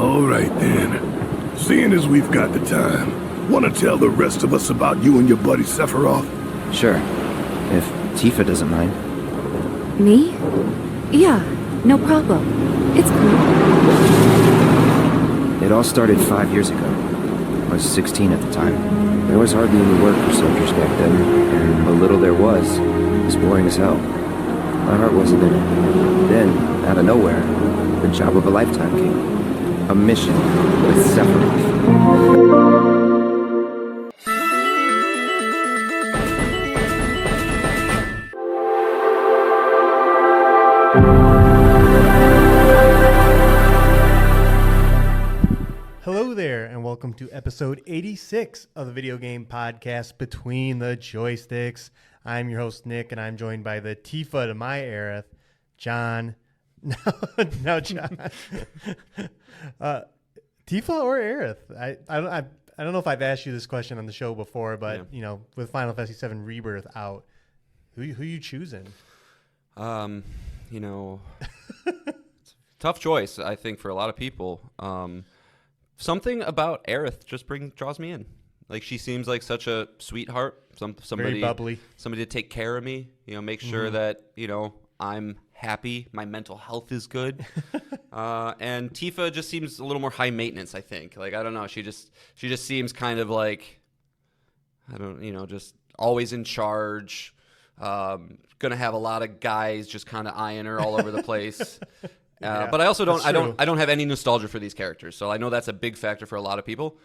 All right then. Seeing as we've got the time, want to tell the rest of us about you and your buddy Sephiroth? Sure. If Tifa doesn't mind. Me? Yeah, no problem. It's cool. It all started 5 years ago. I was 16 at the time. There was hardly any work for soldiers back then, and what little there was boring as hell. My heart wasn't in it. Then, out of nowhere, the job of a lifetime came. A mission with Sephiroth. Hello there, and welcome to episode 86 of the video game podcast Between the Joysticks. I'm your host, Nick, and I'm joined by the Tifa to my Aerith, John. No, John. Tifa or Aerith? I don't know if I've asked you this question on the show before, but you know, with Final Fantasy VII Rebirth out, who you choosing? You know, tough choice, I think, for a lot of people. Something about Aerith just draws me in. Like, she seems like such a sweetheart. Somebody very bubbly. Somebody to take care of me. You know, make sure that, you know, I'm happy. My mental health is good. And Tifa just seems a little more high maintenance, I think. Like, I don't know. She just seems kind of like, just always in charge. Gonna have a lot of guys just kind of eyeing her all over the place. But I also don't have any nostalgia for these characters, so I know that's a big factor for a lot of people.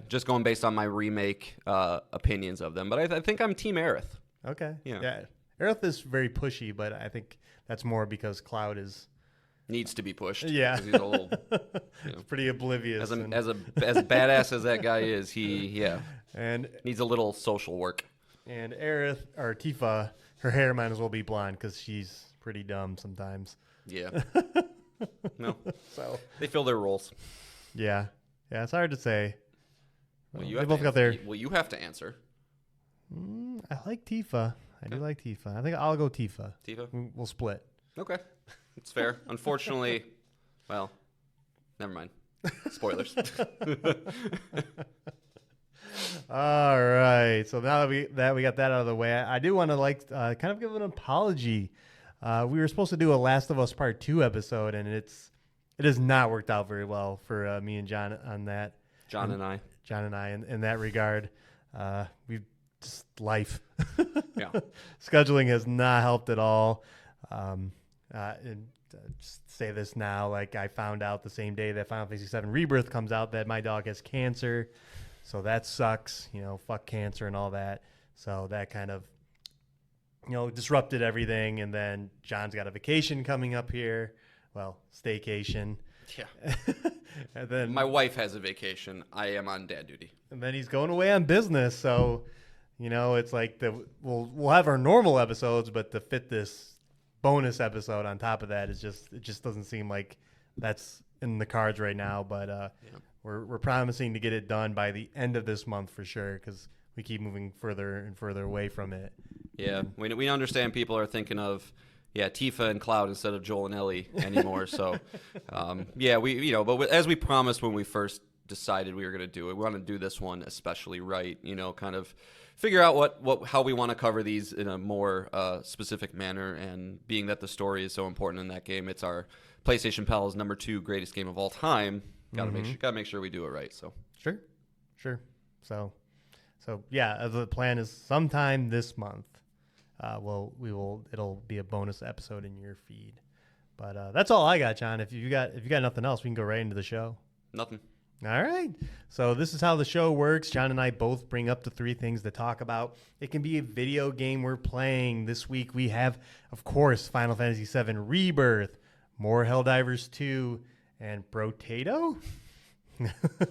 Just going based on my remake opinions of them, but I think I'm Team Aerith. Okay. Yeah. Aerith is very pushy, but I think that's more because Cloud needs to be pushed. Yeah, he's a little, he's pretty oblivious. As badass as that guy is, he and needs a little social work. And Aerith or Tifa, her hair might as well be blonde because she's pretty dumb sometimes. Yeah. No. So they fill their roles. Yeah. It's hard to say. Well, they both got their. Well, you have to answer. I like Tifa. I do like Tifa. I think I'll go Tifa. Tifa? We'll split. Okay. It's fair. Unfortunately, well, never mind. Spoilers. All right. So now that we got that out of the way, I do want to kind of give an apology. We were supposed to do a Last of Us Part 2 episode, and it has not worked out very well for me and John on that. John and I in that regard. We've just life. Yeah. Scheduling has not helped at all. Just say this now, like I found out the same day that Final Fantasy VII Rebirth comes out that my dog has cancer. So that sucks, fuck cancer and all that. So that kind of disrupted everything. And then John's got a vacation coming up here. Well, staycation. Yeah. And then my wife has a vacation. I am on dad duty. And then he's going away on business. So, it's like we'll have our normal episodes, but to fit this bonus episode on top of that it just doesn't seem like that's in the cards right now. But we're promising to get it done by the end of this month for sure, because we keep moving further and further away from it. Yeah, we understand people are thinking of Tifa and Cloud instead of Joel and Ellie anymore. So but as we promised when we first decided we were going to do it, we want to do this one especially right. Kind of figure out how we want to cover these in a more specific manner. And being that the story is so important in that game, it's our PlayStation Pal's number 2 greatest game of all time. Gotta make sure we do it right. So sure. So the plan is sometime this month. It'll be a bonus episode in your feed. But that's all I got, John. If you got nothing else, we can go right into the show. Nothing. All right. So this is how the show works. John and I both bring up the 3 things to talk about. It can be a video game we're playing. This week we have, of course, Final Fantasy VII Rebirth, more Helldivers II, and Brotato.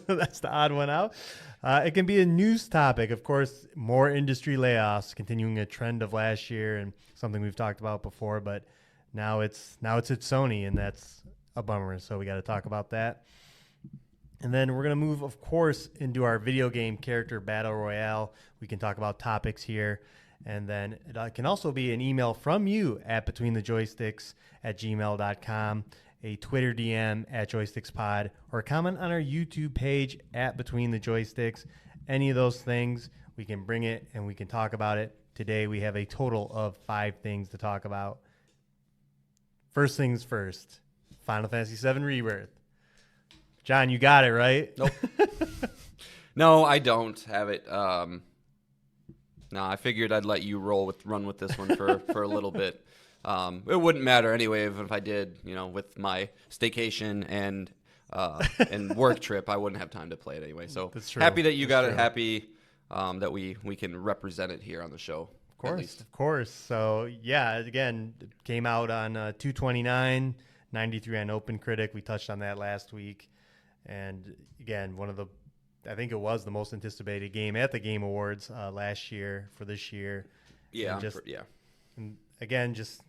That's the odd one out. It can be a news topic, of course, more industry layoffs, continuing a trend of last year and something we've talked about before, but now it's at Sony, and that's a bummer. So we got to talk about that. And then we're going to move, of course, into our video game character battle royale. We can talk about topics here. And then it can also be an email from you at betweenthejoysticks@gmail.com. a Twitter DM at JoysticksPod, or comment on our YouTube page at Between the Joysticks. Any of those things, we can bring it and we can talk about it. Today we have a total of 5 things to talk about. First things first, Final Fantasy VII Rebirth. John, you got it, right? Nope. No, I don't have it. No, I figured I'd let you run with this one for a little bit. It wouldn't matter anyway if I did, with my staycation and work trip, I wouldn't have time to play it anyway. So happy that you got it. Happy that we can represent it here on the show. Of course. So yeah, again, it came out on 2/29, 93 on OpenCritic. We touched on that last week, and again, I think it was the most anticipated game at the Game Awards last year for this year. Yeah, and again, just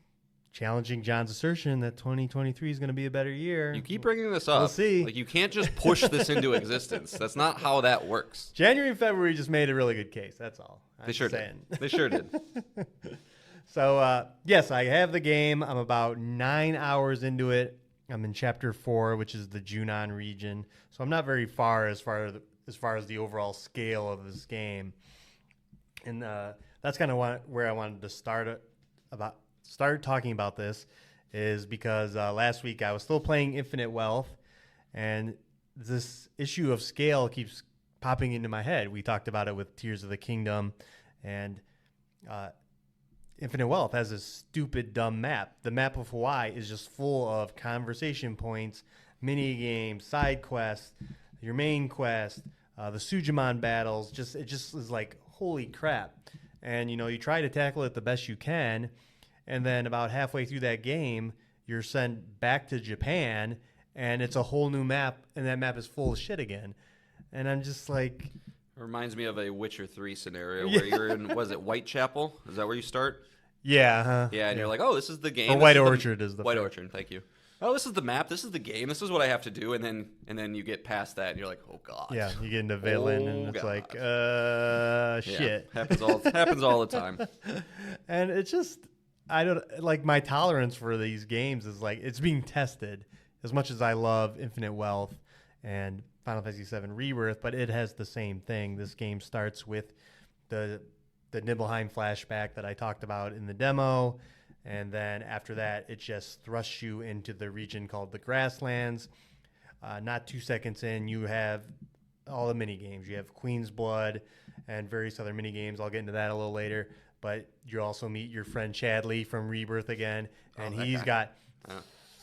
challenging John's assertion that 2023 is going to be a better year. You keep bringing this up. We'll see. Like, you can't just push this into existence. That's not how that works. January and February just made a really good case. That's all. They sure did. So, yes, I have the game. I'm about 9 hours into it. I'm in Chapter 4, which is the Junon region. So I'm not very far as far as the overall scale of this game. And that's kind of where I wanted to start talking about this, is because last week I was still playing Infinite Wealth, and this issue of scale keeps popping into my head. We talked about it with Tears of the Kingdom, and Infinite Wealth has this stupid, dumb map. The map of Hawaii is just full of conversation points, mini games, side quests, your main quest, the Sujimon battles. It just is like, holy crap. And, you try to tackle it the best you can, and then about halfway through that game, you're sent back to Japan, and it's a whole new map, and that map is full of shit again. And I'm just like... It reminds me of a Witcher 3 scenario where you're in, was it Whitechapel? Is that where you start? Yeah. Yeah, and you're like, oh, this is the game. Or White Orchard is the White Orchard, thank you. Oh, this is the map. This is the game. This is what I have to do. And then you get past that, and you're like, oh, God. Yeah, you get into Valen, and it's God. Like, shit. Yeah, happens all the time. And it's just... I don't like, my tolerance for these games is like, it's being tested as much as I love Infinite Wealth and Final Fantasy VII Rebirth, but it has the same thing. This game starts with the Nibelheim flashback that I talked about in the demo, and then after that, it just thrusts you into the region called the Grasslands. Not 2 seconds in, you have all the mini games. You have Queen's Blood and various other mini games. I'll get into that a little later. But you also meet your friend Chadley from Rebirth again, and he's got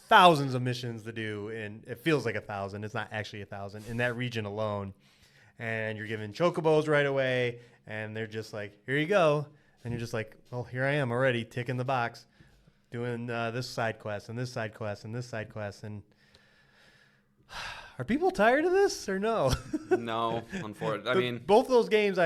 thousands of missions to do, and it feels like 1,000. It's not actually 1,000 in that region alone. And you're given chocobos right away, and they're just like, here you go. And you're just like, well, here I am already ticking the box, doing this side quest and this side quest and this side quest. And are people tired of this or no? No, unfortunately. I mean, both those games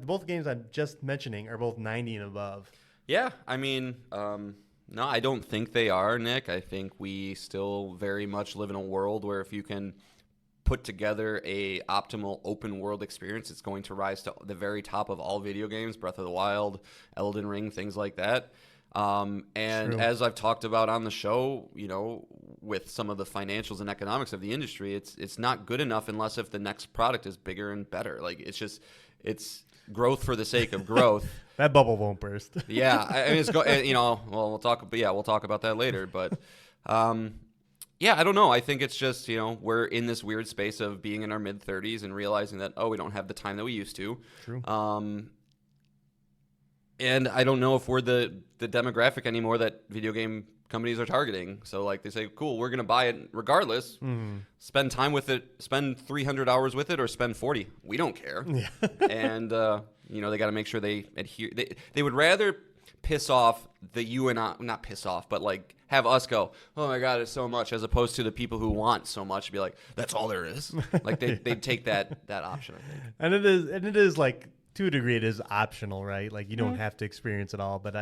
both games I'm just mentioning are both 90 and above. Yeah, I mean, no, I don't think they are, Nick. I think we still very much live in a world where if you can put together a optimal open world experience, it's going to rise to the very top of all video games, Breath of the Wild, Elden Ring, things like that. And True. As I've talked about on the show, with some of the financials and economics of the industry, it's not good enough unless if the next product is bigger and better. Like, it's growth for the sake of growth. That bubble won't burst. Yeah, I mean, we'll talk about that later. But yeah, I don't know. I think it's just we're in this weird space of being in our mid 30s and realizing that we don't have the time that we used to. True. And I don't know if we're the demographic anymore that video game companies are targeting. So, like, they say, cool, we're going to buy it regardless. Mm. Spend time with it, spend 300 hours with it, or spend 40. We don't care. Yeah. And, they got to make sure they adhere. They would rather piss off the you and I, not piss off, but, like, have us go, oh, my God, it's so much, as opposed to the people who want so much to be like, that's all there is. Like, they'd take that option, I think. And it is, like, to a degree, it is optional, right? Like, you don't have to experience it all, but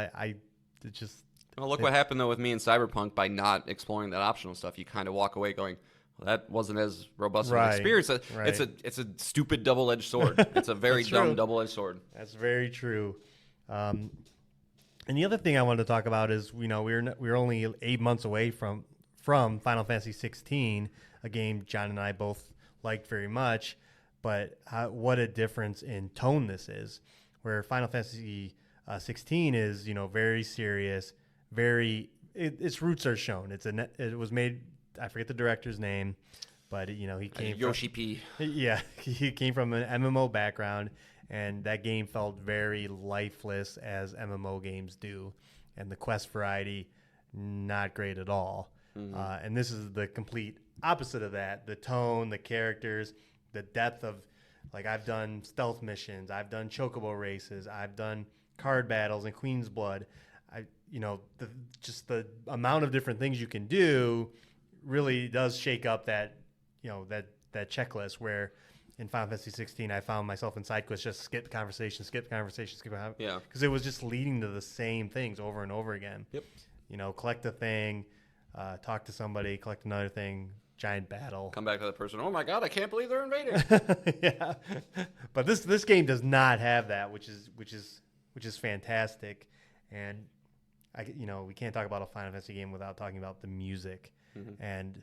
Well, look what happened, though, with me and Cyberpunk by not exploring that optional stuff. You kind of walk away going, well, that wasn't as robust of an experience. Right. It's a stupid double-edged sword. It's a very dumb double-edged sword. That's very true. And the other thing I wanted to talk about is, we're only 8 months away from from Final Fantasy 16, a game John and I both liked very much. But what a difference in tone this is, where Final Fantasy 16 is, very serious, its roots are shown. It was made, I forget the director's name, but he came Yoshi P. Yeah, he came from an MMO background, and that game felt very lifeless, as MMO games do, and the quest variety not great at all. And this is the complete opposite of that. The tone, the characters, the depth of, like, I've done stealth missions, I've done chocobo races, I've done card battles and Queen's Blood. The amount of different things you can do really does shake up that checklist, where in Final Fantasy 16 I found myself in side quests, just skip conversation, Yeah. because it was just leading to the same things over and over again. Yep. Collect a thing, talk to somebody, collect another thing, giant battle. Come back to the person. Oh my God, I can't believe they're invading. Yeah, but this game does not have that, which is fantastic. And we can't talk about a Final Fantasy game without talking about the music. And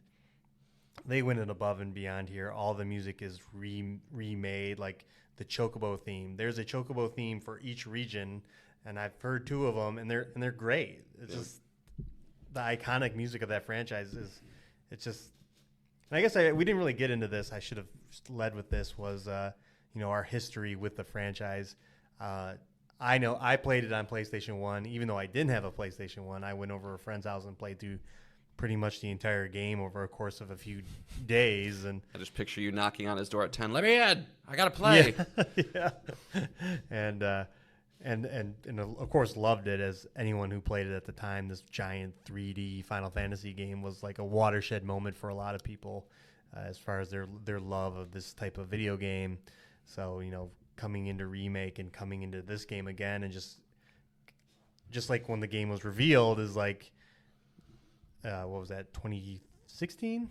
they went above and beyond here. All the music is remade, like the Chocobo theme. There's a Chocobo theme for each region, and I've heard 2 of them, and they're great. It's just the iconic music of that franchise it's just. And I guess we didn't really get into this. I should have led with this. Was our history with the franchise. I know I played it on PlayStation 1. Even though I didn't have a PlayStation 1, I went over to a friend's house and played through pretty much the entire game over a course of a few days. And I just picture you knocking on his door at 10. Let me in. I gotta play. Yeah. And of course loved it, as anyone who played it at the time. This giant 3D Final Fantasy game was like a watershed moment for a lot of people, as far as their love of this type of video game. So coming into remake and coming into this game again, and just like when the game was revealed, is like what was that, 2016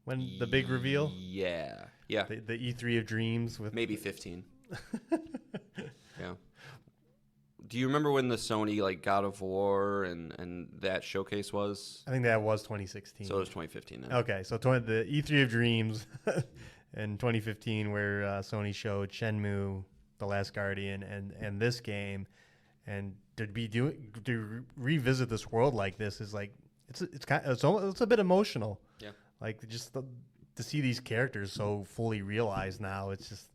when the big reveal? Yeah. The E3 of Dreams with Maybe 15. Yeah. Do you remember when the Sony God of War and that showcase was? I think that was 2016. So it was 2015 then. Okay, so the E3 of Dreams in 2015, where Sony showed Shenmue, The Last Guardian, and this game, and to revisit this world like this is like it's a bit emotional. Yeah. Like just to see these characters so fully realized now, it's just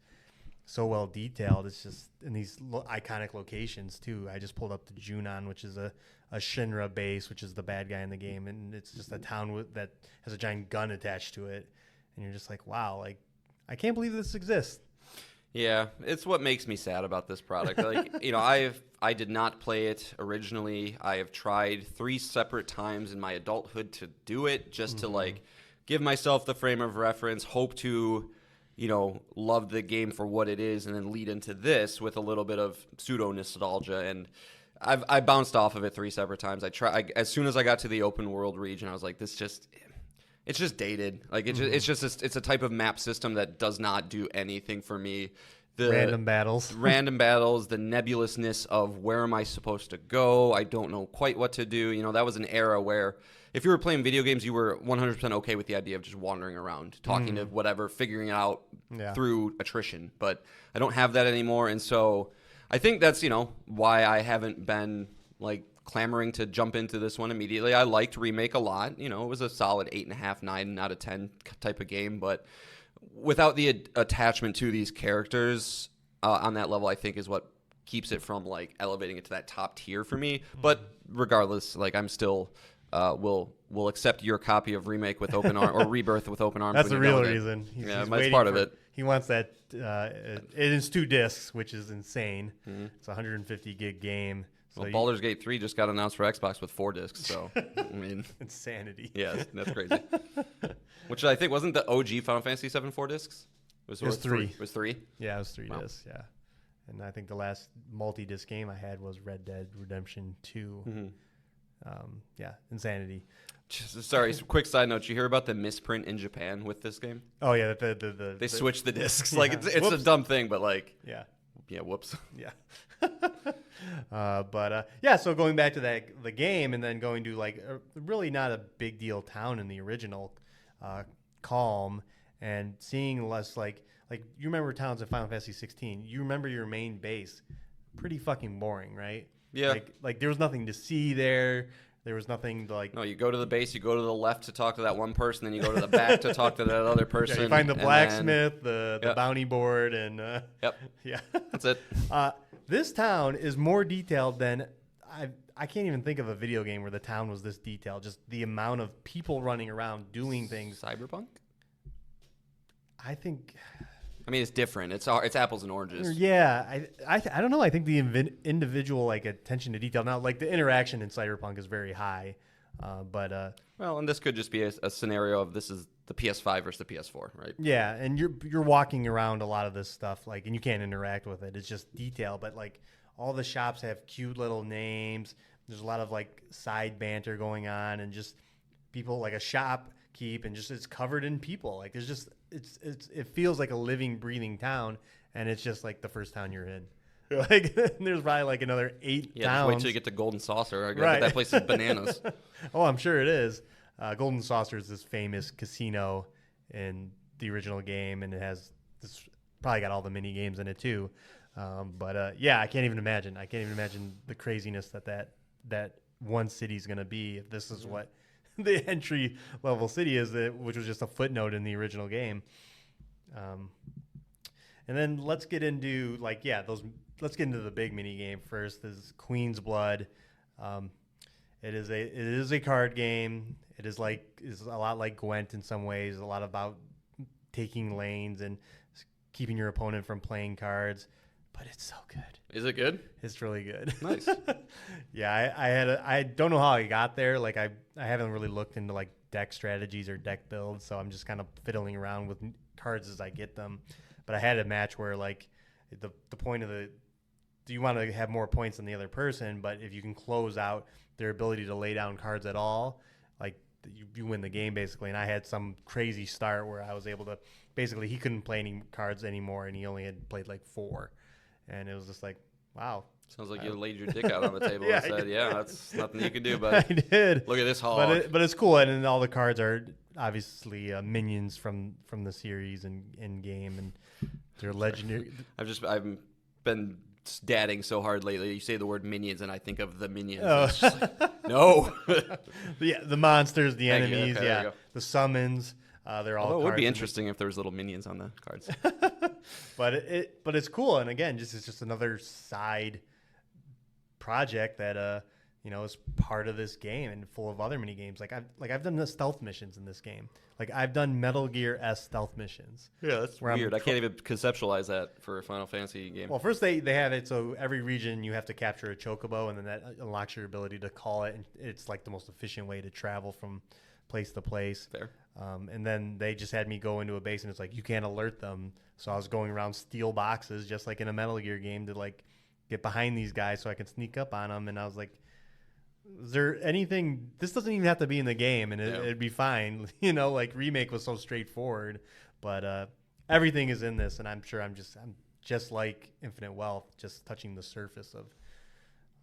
so well detailed. It's just in these iconic locations too. I just pulled up the Junon, which is a Shinra base, which is the bad guy in the game, and it's just a town that has a giant gun attached to it, and you're just like, wow, like I can't believe this exists. Yeah, it's what makes me sad about this product. I did not play it originally. I have tried 3 separate times in my adulthood to do it, just to give myself the frame of reference, hope to love the game for what it is, and then lead into this with a little bit of pseudo nostalgia. And I bounced off of it 3 separate times. As soon as I got to the open world region, I was like, it's just dated. Like it's a type of map system that does not do anything for me. The random battles, the nebulousness of where am I supposed to go? I don't know quite what to do. That was an era where if you were playing video games, you were 100% okay with the idea of just wandering around, talking to whatever, figuring it out through attrition. But I don't have that anymore, and so I think that's why I haven't been clamoring to jump into this one immediately. I liked Remake a lot. It was a solid 8.5, 9 out of 10 type of game, but without the attachment to these characters on that level, I think is what keeps it from elevating it to that top tier for me. But regardless, I'm still will accept your copy of Remake with open arms or Rebirth with open arms. That's the real reason. He's that's part of it. He wants that. It is 2 discs, which is insane. It's a 150 gig game. So Well, Baldur's Gate 3 just got announced for Xbox with 4 discs, so I mean, insanity. Yeah, that's crazy. Which I think wasn't the OG Final Fantasy VII 4 discs. It was 3. It was 3. Yeah, it was 3 discs. Yeah, and I think the last multi-disc game I had was Red Dead Redemption 2. Yeah, insanity. Sorry, quick side note. You hear about the misprint in Japan with this game? Oh yeah, they switched the discs. Yeah. It's a dumb thing, but yeah. Yeah, whoops. Yeah. Yeah, so going back to the game and then going to like really not a big deal town in the original, Calm, and seeing less like you remember towns in Final Fantasy 16. You remember your main base, pretty fucking boring, right? Yeah. Like there was nothing to see there. There was nothing to like. No, you go to the base, you go to the left to talk to that one person, then you go to the back to talk to that other person. Yeah, you find the and blacksmith, then, the bounty board, and Yep. yeah, That's it. this town is more detailed than I can't even think of a video game where the town was this detailed. Just the amount of people running around doing things. Cyberpunk? I think. I mean, it's different. It's apples and oranges. Yeah, I don't know. I think the individual like attention to detail now, like the interaction in Cyberpunk is very high, but Well, and this could just be a scenario of this is the PS5 versus the PS4, right? yeah, and you're walking around a lot of this stuff like, and you can't interact with it. It's just detail, but like all the shops have cute little names. There's a lot of like side banter going on, and just people like a shopkeep, and just it's covered in people. Like there's just it feels like a living, breathing town, and it's just like the first town you're in. Like there's probably like another 8 Yeah, towns. just wait till you get to Golden Saucer. Right. That place is bananas. Oh, I'm sure it is. Golden Saucer is this famous casino in the original game, and it has this probably got all the mini games in it too. Yeah, I can't even imagine. I can't even imagine the craziness that one city is going to be if this is what the entry level city is, which was just a footnote in the original game. And then let's get into let's get into the big mini game first. This is Queen's Blood. It is a card game. It is a lot like Gwent in some ways. A lot about taking lanes and keeping your opponent from playing cards. But it's so good. Is it good? It's really good. Nice. Yeah, I don't know how I got there. Like I haven't really looked into like deck strategies or deck builds, so I'm just kind of fiddling around with cards as I get them. But I had a match where like the point of you want to have more points than the other person, but if you can close out their ability to lay down cards at all, like you win the game basically. And I had some crazy start where I was able to basically he couldn't play any cards anymore, and he only had played like 4. And it was just like, wow. Sounds like you laid your dick out on the table Yeah, and said, "Yeah, that's nothing you can do." I But did. look at this hog. But it's cool, and then all the cards are obviously minions from the series and in game, and they're legendary. I've been dadding so hard lately. You say the word minions, and I think of the minions. Oh. It's just like, no. Yeah, the monsters, the Thank you. enemies, Okay, there yeah, you go. the summons. They're all. Although it would cards be in interesting if there was little minions on the cards. but it's cool, and again, it's just another side project that is part of this game and full of other mini games. Like I've done the stealth missions in this game. Like I've done Metal Gear S stealth missions. Yeah, that's Where I'm weird. I can't even conceptualize that for a Final Fantasy game. Well, first they have it so every region you have to capture a chocobo, and then that unlocks your ability to call it, and it's like the most efficient way to travel from place to place. Fair. And then they just had me go into a base, and it's like you can't alert them. So I was going around steel boxes just like in a Metal Gear game to like get behind these guys so I can sneak up on them. And I was like, is there anything? This doesn't even have to be in the game, and it'd be fine. Like Remake was so straightforward, but everything is in this, and I'm sure I'm just like Infinite Wealth, just touching the surface of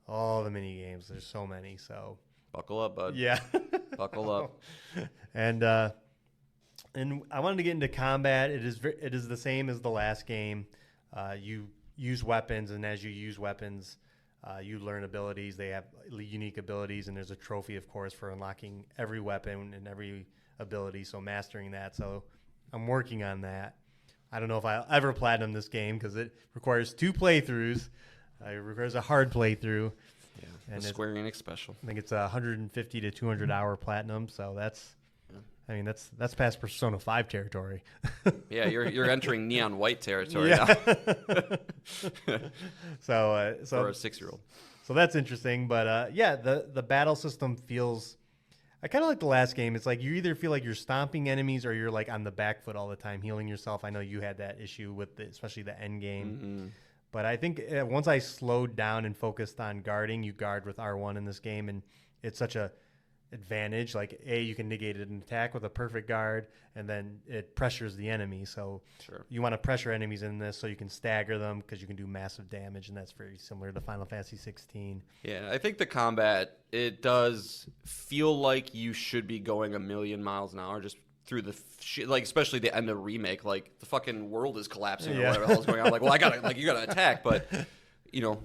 all the mini games. There's so many, so Buckle up, bud. yeah. Buckle up. And I wanted to get into combat. It is the same as the last game. You use weapons, and as you use weapons, you learn abilities. They have unique abilities, and there's a trophy, of course, for unlocking every weapon and every ability. So mastering that. So I'm working on that. I don't know if I'll ever platinum this game because it requires 2 playthroughs. It requires a hard playthrough. Yeah, And the Square Enix special. I think it's 150 to 200 hour platinum. So that's past Persona 5 territory. Yeah, you're entering neon white territory now So for a 6-year-old. So that's interesting, but the battle system feels. I kind of like the last game. It's like you either feel like you're stomping enemies or you're like on the back foot all the time, healing yourself. I know you had that issue with especially the end game. Mm-hmm. But I think once I slowed down and focused on guarding, you guard with R1 in this game, and it's such a advantage. Like you can negate an attack with a perfect guard, and then it pressures the enemy. So Sure. you want to pressure enemies in this so you can stagger them because you can do massive damage, and that's very similar to Final Fantasy 16. Yeah, I think the combat, it does feel like you should be going a million miles an hour just through the like, especially the end of Remake. Like, the fucking world is collapsing or whatever the hell's going on. Like, well, you gotta attack, but you know.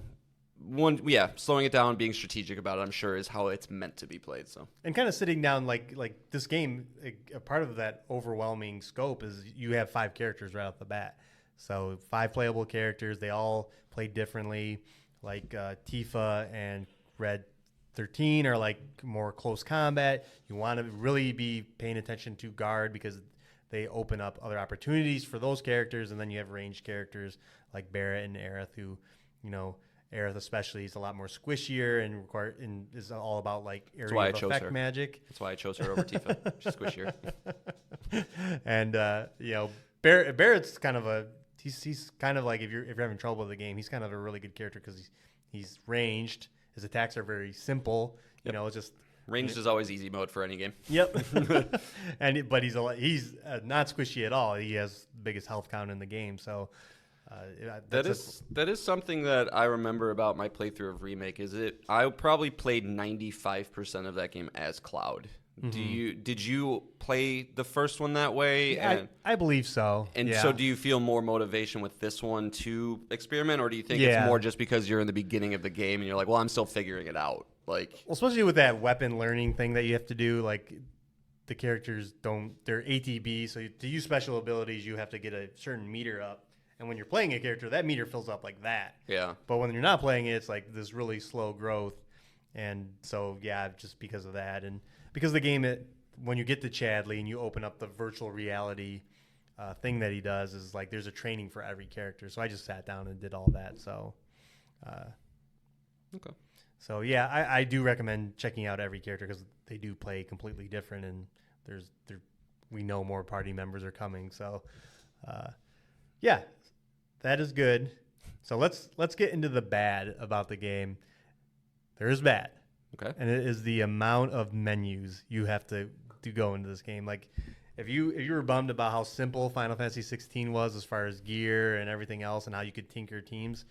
Slowing it down, being strategic about it, I'm sure, is how it's meant to be played. So, and kind of sitting down, like this game, a part of that overwhelming scope is you have 5 characters right off the bat. So 5 playable characters, they all play differently. Like Tifa and Red 13 are like more close combat. You want to really be paying attention to guard because they open up other opportunities for those characters, and then you have ranged characters like Barrett and Aerith, who, you know. Aerith especially is a lot more squishier and is all about like area of effect magic. That's why I chose her over Tifa. She's squishier. And Barrett's kind of he's kind of like, if you're having trouble with the game, he's kind of a really good character because he's ranged. His attacks are very simple. Yep. You know, it's just Ranged is always easy mode for any game. Yep. But he's not squishy at all. He has the biggest health count in the game. So. That is something that I remember about my playthrough of Remake. I probably played 95% of that game as Cloud. Mm-hmm. Did you play the first one that way? Yeah, I believe so. And yeah. So do you feel more motivation with this one to experiment, or do you think it's more just because you're in the beginning of the game and you're like, well, I'm still figuring it out? Like, well, especially with that weapon learning thing that you have to do, like the characters they're ATB, so to use special abilities, you have to get a certain meter up. And when you're playing a character, that meter fills up like that. Yeah. But when you're not playing it, it's like this really slow growth. And so, yeah, just because of that. And because the game, when you get to Chadley and you open up the virtual reality thing that he does, is like there's a training for every character. So I just sat down and did all that. So, okay. So, yeah, I do recommend checking out every character because they do play completely different. And we know more party members are coming. So, yeah. That is good. So let's get into the bad about the game. There is bad. Okay. And it is the amount of menus you have to go into this game. Like if you were bummed about how simple Final Fantasy 16 was as far as gear and everything else and how you could tinker teams,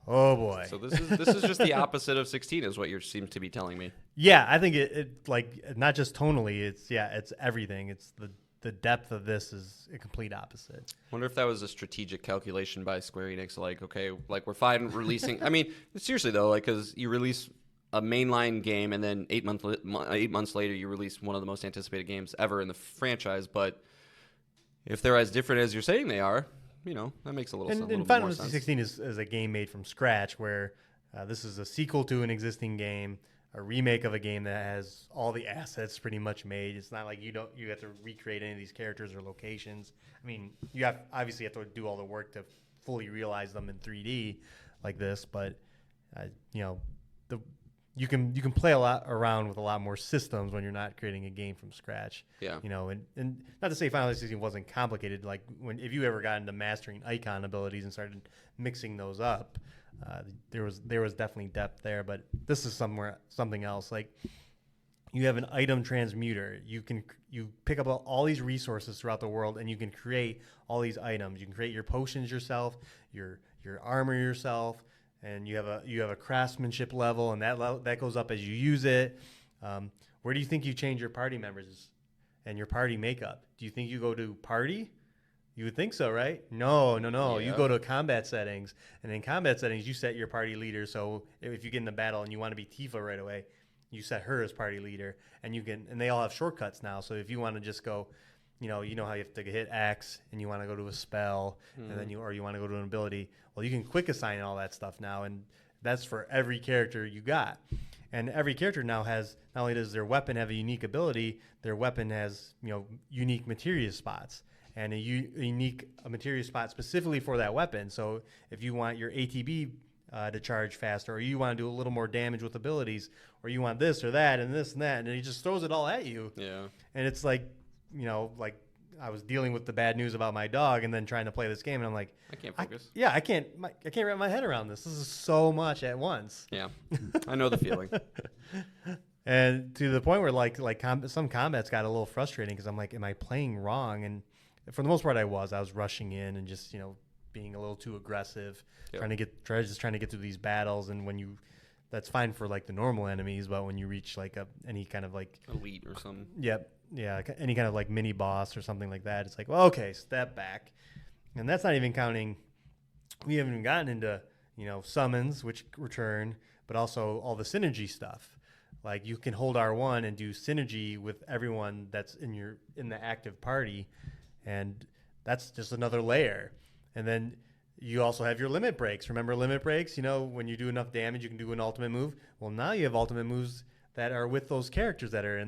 oh boy. So this is just the opposite of 16 is what you seem to be telling me. Yeah, I think it like not just tonally, it's everything. It's the depth of this is a complete opposite. Wonder if that was a strategic calculation by Square Enix. Like, okay, like we're fine releasing. I mean, seriously though, like because you release a mainline game and then 8 months later you release one of the most anticipated games ever in the franchise. But if they're as different as you're saying they are, you know, that makes a little sense. And Final Fantasy 16 is a game made from scratch, where this is a sequel to an existing game. A remake of a game that has all the assets pretty much made. It's not like you have to recreate any of these characters or locations. I mean, you obviously have to do all the work to fully realize them in 3D like this, but you can play a lot around with a lot more systems when you're not creating a game from scratch. Yeah. You know, and not to say Final Fantasy 16 wasn't complicated. Like if you ever got into mastering icon abilities and started mixing those up. There was definitely depth there, but this is something else. Like you have an item transmuter. You pick up all these resources throughout the world, and you can create all these items. You can create your potions yourself, your armor yourself, and you have a craftsmanship level, and that goes up as you use it. Where do you think you change your party members and your party makeup? Do you think you go to party? You would think so, right? No. Yeah. You go to combat settings, and in combat settings, you set your party leader. So if you get in the battle and you want to be Tifa right away, you set her as party leader, and they all have shortcuts now. So if you want to just go, you know how you have to hit X, and you want to go to a spell, and then you want to go to an ability. Well, you can quick assign all that stuff now, and that's for every character you got. And every character now has, not only does their weapon have a unique ability, their weapon has unique materia spots. And a unique materia spot specifically for that weapon. So if you want your ATB to charge faster, or you want to do a little more damage with abilities, or you want this or that and this and that, and he just throws it all at you. Yeah. And it's like, like I was dealing with the bad news about my dog and then trying to play this game, and I'm like, I can't focus. I can't wrap my head around this. This is so much at once. Yeah. I know the feeling. And to the point where some combats got a little frustrating because I'm like, am I playing wrong? And for the most part, I was rushing in and just being a little too aggressive, Yep. trying to get through these battles. And that's fine for like the normal enemies, but when you reach like any kind of like Elite or something. Yep. Yeah. Any kind of like mini boss or something like that. It's like, well, okay, step back. And that's not even counting. We haven't even gotten into, summons, which return, but also all the synergy stuff. Like you can hold R1 and do synergy with everyone that's in the active party. And that's just another layer. And then you also have your limit breaks. Remember limit breaks? When you do enough damage, you can do an ultimate move. Well, now you have ultimate moves that are with those characters that are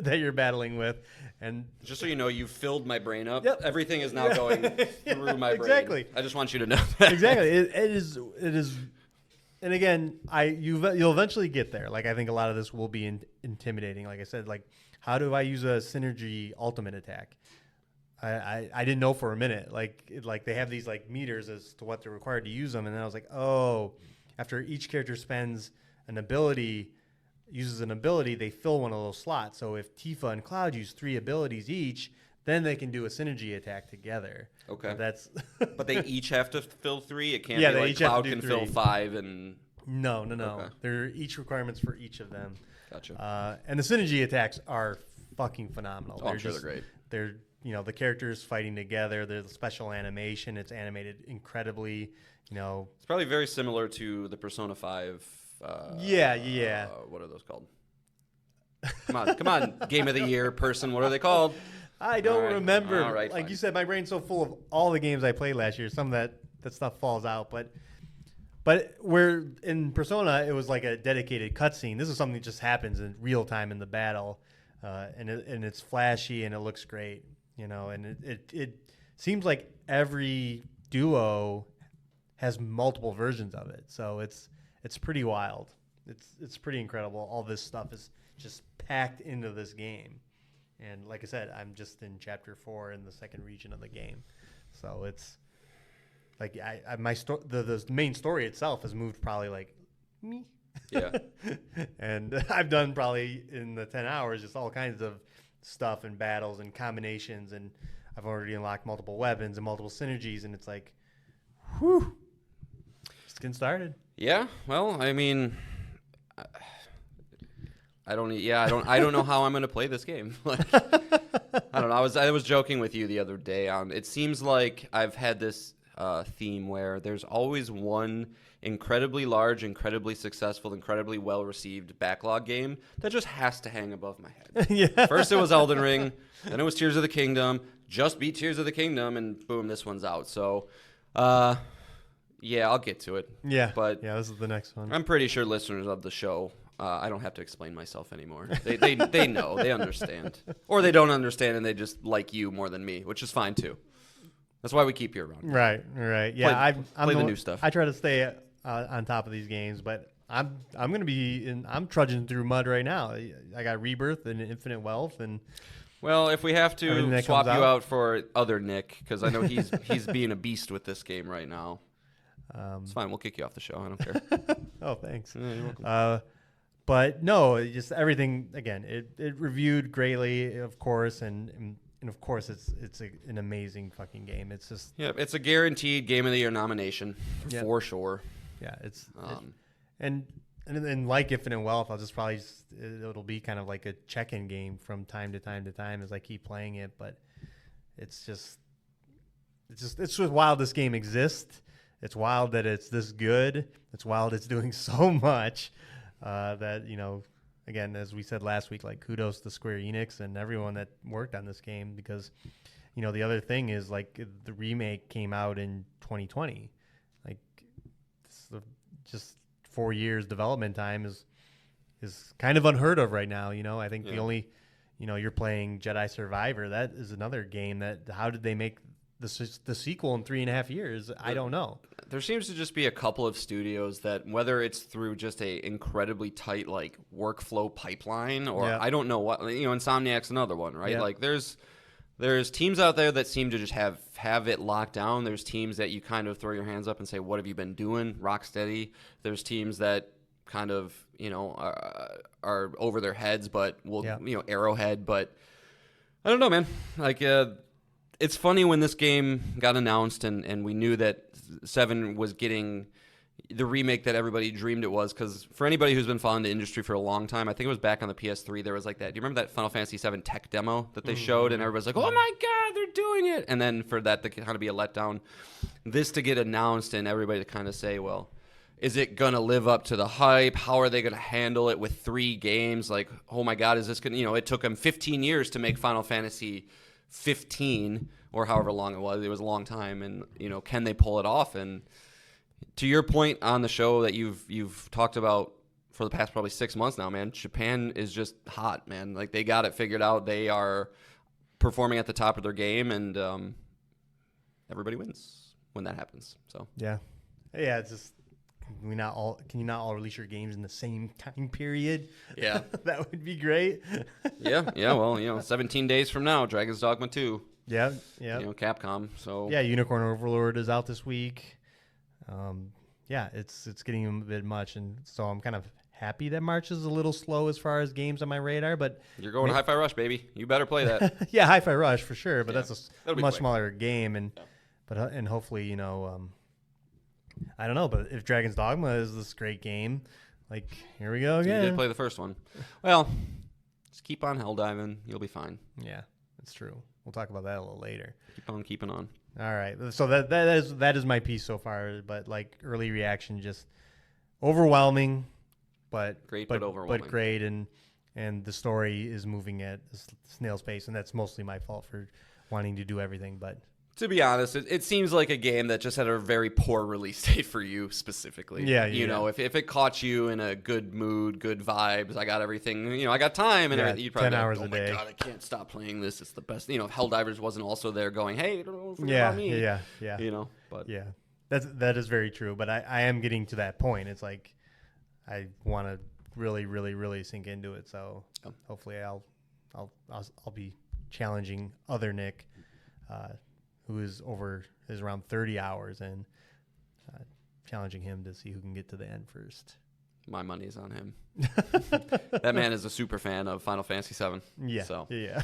that you're battling with. And Just so you know, you've filled my brain up. Yep. Everything is now going through my brain. Exactly. I just want you to know that. exactly, it is. And again, you'll eventually get there. Like I think a lot of this will be intimidating. Like I said, like how do I use a synergy ultimate attack? I didn't know for a minute. Like they have these like meters as to what they're required to use them, and then I was like, oh, after each character uses an ability, they fill one of those slots. So if Tifa and Cloud use 3 abilities each, then they can do a synergy attack together. Okay. But they each have to fill 3? It can't Yeah, be they like each have to Cloud do can 3. fill 5 and... No. Okay. There are each requirements for each of them. Gotcha. And the synergy attacks are fucking phenomenal. I'm sure they're great. They're the characters fighting together. There's the special animation. It's animated incredibly. It's probably very similar to the Persona 5. Yeah. What are those called? Come on, Game of the Year person. What are they called? I don't remember. All right, like fine. you said, my brain's so full of all the games I played last year. Some of that stuff falls out, but where in Persona it was like a dedicated cutscene. This is something that just happens in real time in the battle, and it's flashy and it looks great. And it seems like every duo has multiple versions of it, so it's pretty wild. It's pretty incredible. All this stuff is just packed into this game, and like I said, I'm just in chapter 4 in the second region of the game, so it's like the main story itself has moved probably like me. Yeah. And I've done probably in the 10 hours just all kinds of stuff and battles and combinations, and I've already unlocked multiple weapons and multiple synergies, and it's like, whew, just getting started. Yeah. Well, I mean, I don't know how I'm going to play this game. Like, I don't know. I was joking with you the other day on. It seems like I've had this theme where there's always one incredibly large, incredibly successful, incredibly well-received backlog game that just has to hang above my head. Yeah. First it was Elden Ring, then it was Tears of the Kingdom, just beat Tears of the Kingdom, and boom, this one's out. So, yeah, I'll get to it. Yeah. But yeah, this is the next one. I'm pretty sure listeners of the show, I don't have to explain myself anymore. They know, they understand. Or they don't understand and they just like you more than me, which is fine too. That's why we keep you around. Right. Yeah, Play the new stuff. I try to stay on top of these games, but I'm trudging through mud right now. I got Rebirth and Infinite Wealth, and Well, if we have Everything to that swap you comes out for other Nick, because I know he's being a beast with this game right now. It's fine. We'll kick you off the show. I don't care. oh, thanks. Yeah, you're welcome. But no, just everything. Again, it reviewed greatly, of course, and of course it's an amazing fucking game. It's just Yeah, it's a guaranteed Game of the Year nomination Yeah. for sure. yeah, Um, and like Infinite Wealth, it'll be kind of like a check-in game from time to time as I keep playing it. But it's just wild this game exists. It's wild that it's this good. It's wild it's doing so much that again, as we said last week, like kudos to Square Enix and everyone that worked on this game, because the other thing is like the remake came out in 2020. Like just 4 years development time is kind of unheard of right now. I think the only you're playing Jedi Survivor. That is another game that how did they make the sequel in 3.5 years? I don't know. There seems to just be a couple of studios that, whether it's through just a incredibly tight like workflow pipeline, or Yeah. I don't know what, Insomniac's another one, right? Yeah. Like there's teams out there that seem to just have it locked down. There's teams that you kind of throw your hands up and say, what have you been doing? Rocksteady. There's teams that kind of, are over their heads, but Arrowhead. But I don't know, man. Like, it's funny when this game got announced and we knew that 7 was getting the remake that everybody dreamed it was, because for anybody who's been following the industry for a long time, I think it was back on the PS3, there was like that. Do you remember that Final Fantasy VII tech demo that they showed, and everybody's like, oh my God, they're doing it. And then for that to kind of be a letdown, this to get announced and everybody to kind of say, well, is it going to live up to the hype? How are they going to handle it with 3 games? Like, oh my God, is this going to, it took them 15 years to make Final Fantasy 15 or however long it was. It was a long time. And, can they pull it off? And to your point on the show that you've talked about for the past probably 6 months now, man, Japan is just hot, man. Like, they got it figured out. They are performing at the top of their game, and everybody wins when that happens. So yeah, it's just can you not all release your games in the same time period? Yeah, that would be great. yeah. Well, 17 days from now, Dragon's Dogma 2. Yeah. Capcom. So yeah, Unicorn Overlord is out this week. It's getting a bit much, and so I'm kind of happy that March is a little slow as far as games on my radar. But you're going to Hi-Fi Rush, baby. You better play that. Yeah, Hi-Fi Rush for sure. But that's a much quick. smaller game, and and hopefully I don't know. But if Dragon's Dogma is this great game, like, here we go again. You did play the first one. Well, just keep on Helldiving. You'll be fine. Yeah, that's true. We'll talk about that a little later. Keep on keeping on. All right. So that is my piece so far. But like, early reaction, just overwhelming, but great, but overwhelming. But great, and the story is moving at snail's pace, and that's mostly my fault for wanting to do everything. But to be honest, it seems like a game that just had a very poor release date for you specifically. Yeah. If it caught you in a good mood, good vibes, I got everything, I got time and everything, you'd probably 10 hours oh a my day. God, I can't stop playing this. It's the best. If Helldivers wasn't also there going, hey, don't forget Yeah, about me. yeah. But yeah, that is very true. But I am getting to that point. It's like I want to really, really, really sink into it. So hopefully I'll be challenging other Nick, who is around 30 hours, and challenging him to see who can get to the end first. My money's on him. That man is a super fan of Final Fantasy VII. Yeah. So. Yeah.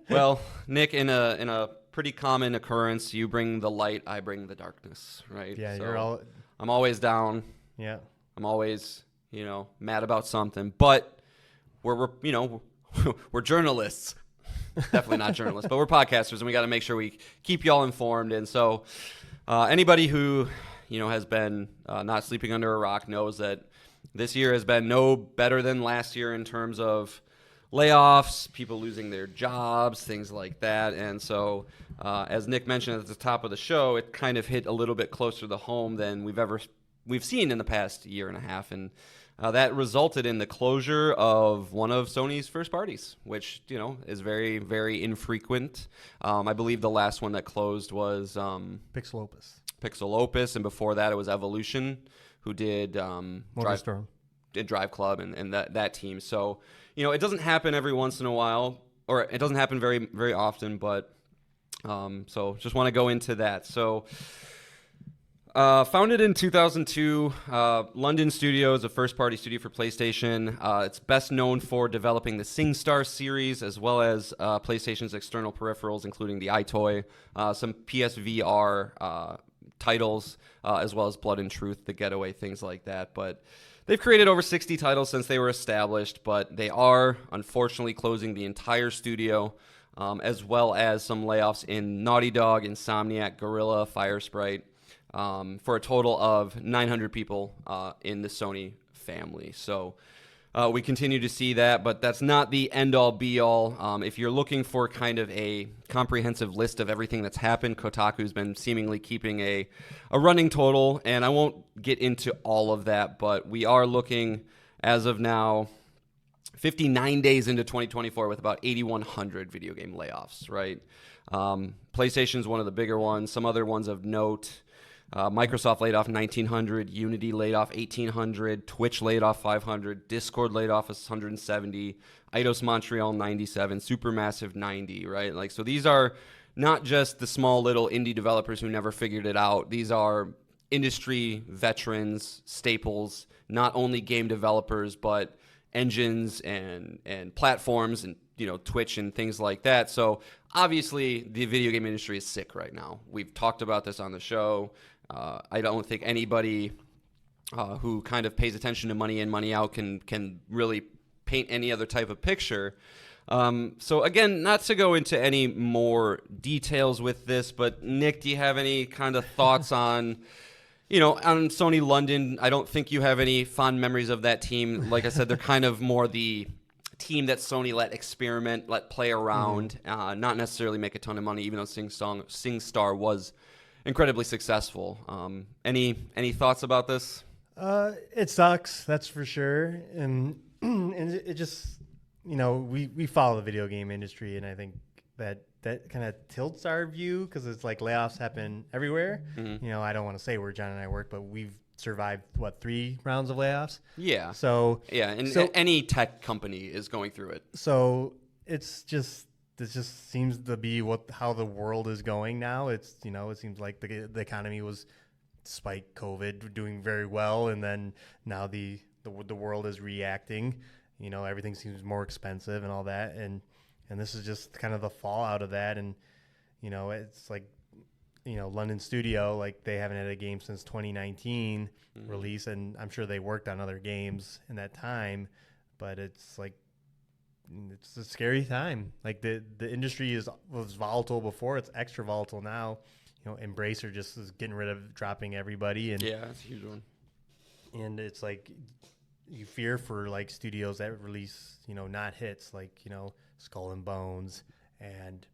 Well, Nick, in a pretty common occurrence, you bring the light, I bring the darkness, right? Yeah. So I'm always down. Yeah. I'm always, mad about something, but we're journalists. Definitely not journalists, but we're podcasters, and we got to make sure we keep y'all informed. And so anybody who, has been not sleeping under a rock knows that this year has been no better than last year in terms of layoffs, people losing their jobs, things like that. And so as Nick mentioned at the top of the show, it kind of hit a little bit closer to home than we've seen in the past year and a half. And that resulted in the closure of one of Sony's first parties, which, is very, very infrequent. I believe the last one that closed was Pixel Opus, and before that it was Evolution, who did Motorstorm. Did Drive Club and that team. So, it doesn't happen every once in a while, or it doesn't happen very, very often, but so just want to go into that. So founded in 2002, London Studios, a first-party studio for PlayStation. It's best known for developing the SingStar series, as well as PlayStation's external peripherals, including the iToy, some PSVR titles, as well as Blood and Truth, The Getaway, things like that. But they've created over 60 titles since they were established, but they are, unfortunately, closing the entire studio, as well as some layoffs in Naughty Dog, Insomniac, Guerrilla, Firesprite, for a total of 900 people in the Sony family. So we continue to see that, but that's not the end-all, be-all. If you're looking for kind of a comprehensive list of everything that's happened, Kotaku's been seemingly keeping a running total, and I won't get into all of that, but we are looking, as of now, 59 days into 2024 with about 8,100 video game layoffs, right? PlayStation's one of the bigger ones. Some other ones of note: Microsoft laid off 1,900, Unity laid off 1,800, Twitch laid off 500, Discord laid off 170, Eidos Montreal 97, Supermassive 90, right? Like, so these are not just the small little indie developers who never figured it out. These are industry veterans, staples, not only game developers, but engines and platforms and, Twitch and things like that. So obviously the video game industry is sick right now. We've talked about this on the show. I don't think anybody who kind of pays attention to money in, money out can really paint any other type of picture. So again, not to go into any more details with this, but Nick, do you have any kind of thoughts on Sony London? I don't think you have any fond memories of that team. Like I said, they're kind of more the team that Sony let experiment, let play around, not necessarily make a ton of money, even though SingStar was incredibly successful. Any thoughts about this? It sucks, that's for sure. And it just, we follow the video game industry, and I think that kind of tilts our view because it's like layoffs happen everywhere. I don't want to say where John and I work, but we've survived 3 rounds of layoffs. Yeah. So any tech company is going through it. So this just seems to be how the world is going now. It's it seems like the economy was, despite COVID, doing very well, and then now the world is reacting. Everything seems more expensive and all that, and this is just kind of the fallout of that. And it's like London Studio, like they haven't had a game since 2019 release, and I'm sure they worked on other games in that time, but it's like it's a scary time. Like the industry was volatile before, it's extra volatile now. Embracer just is getting rid of dropping everybody, and yeah, it's a huge one. And it's like you fear for like studios that release not hits, like Skull and Bones and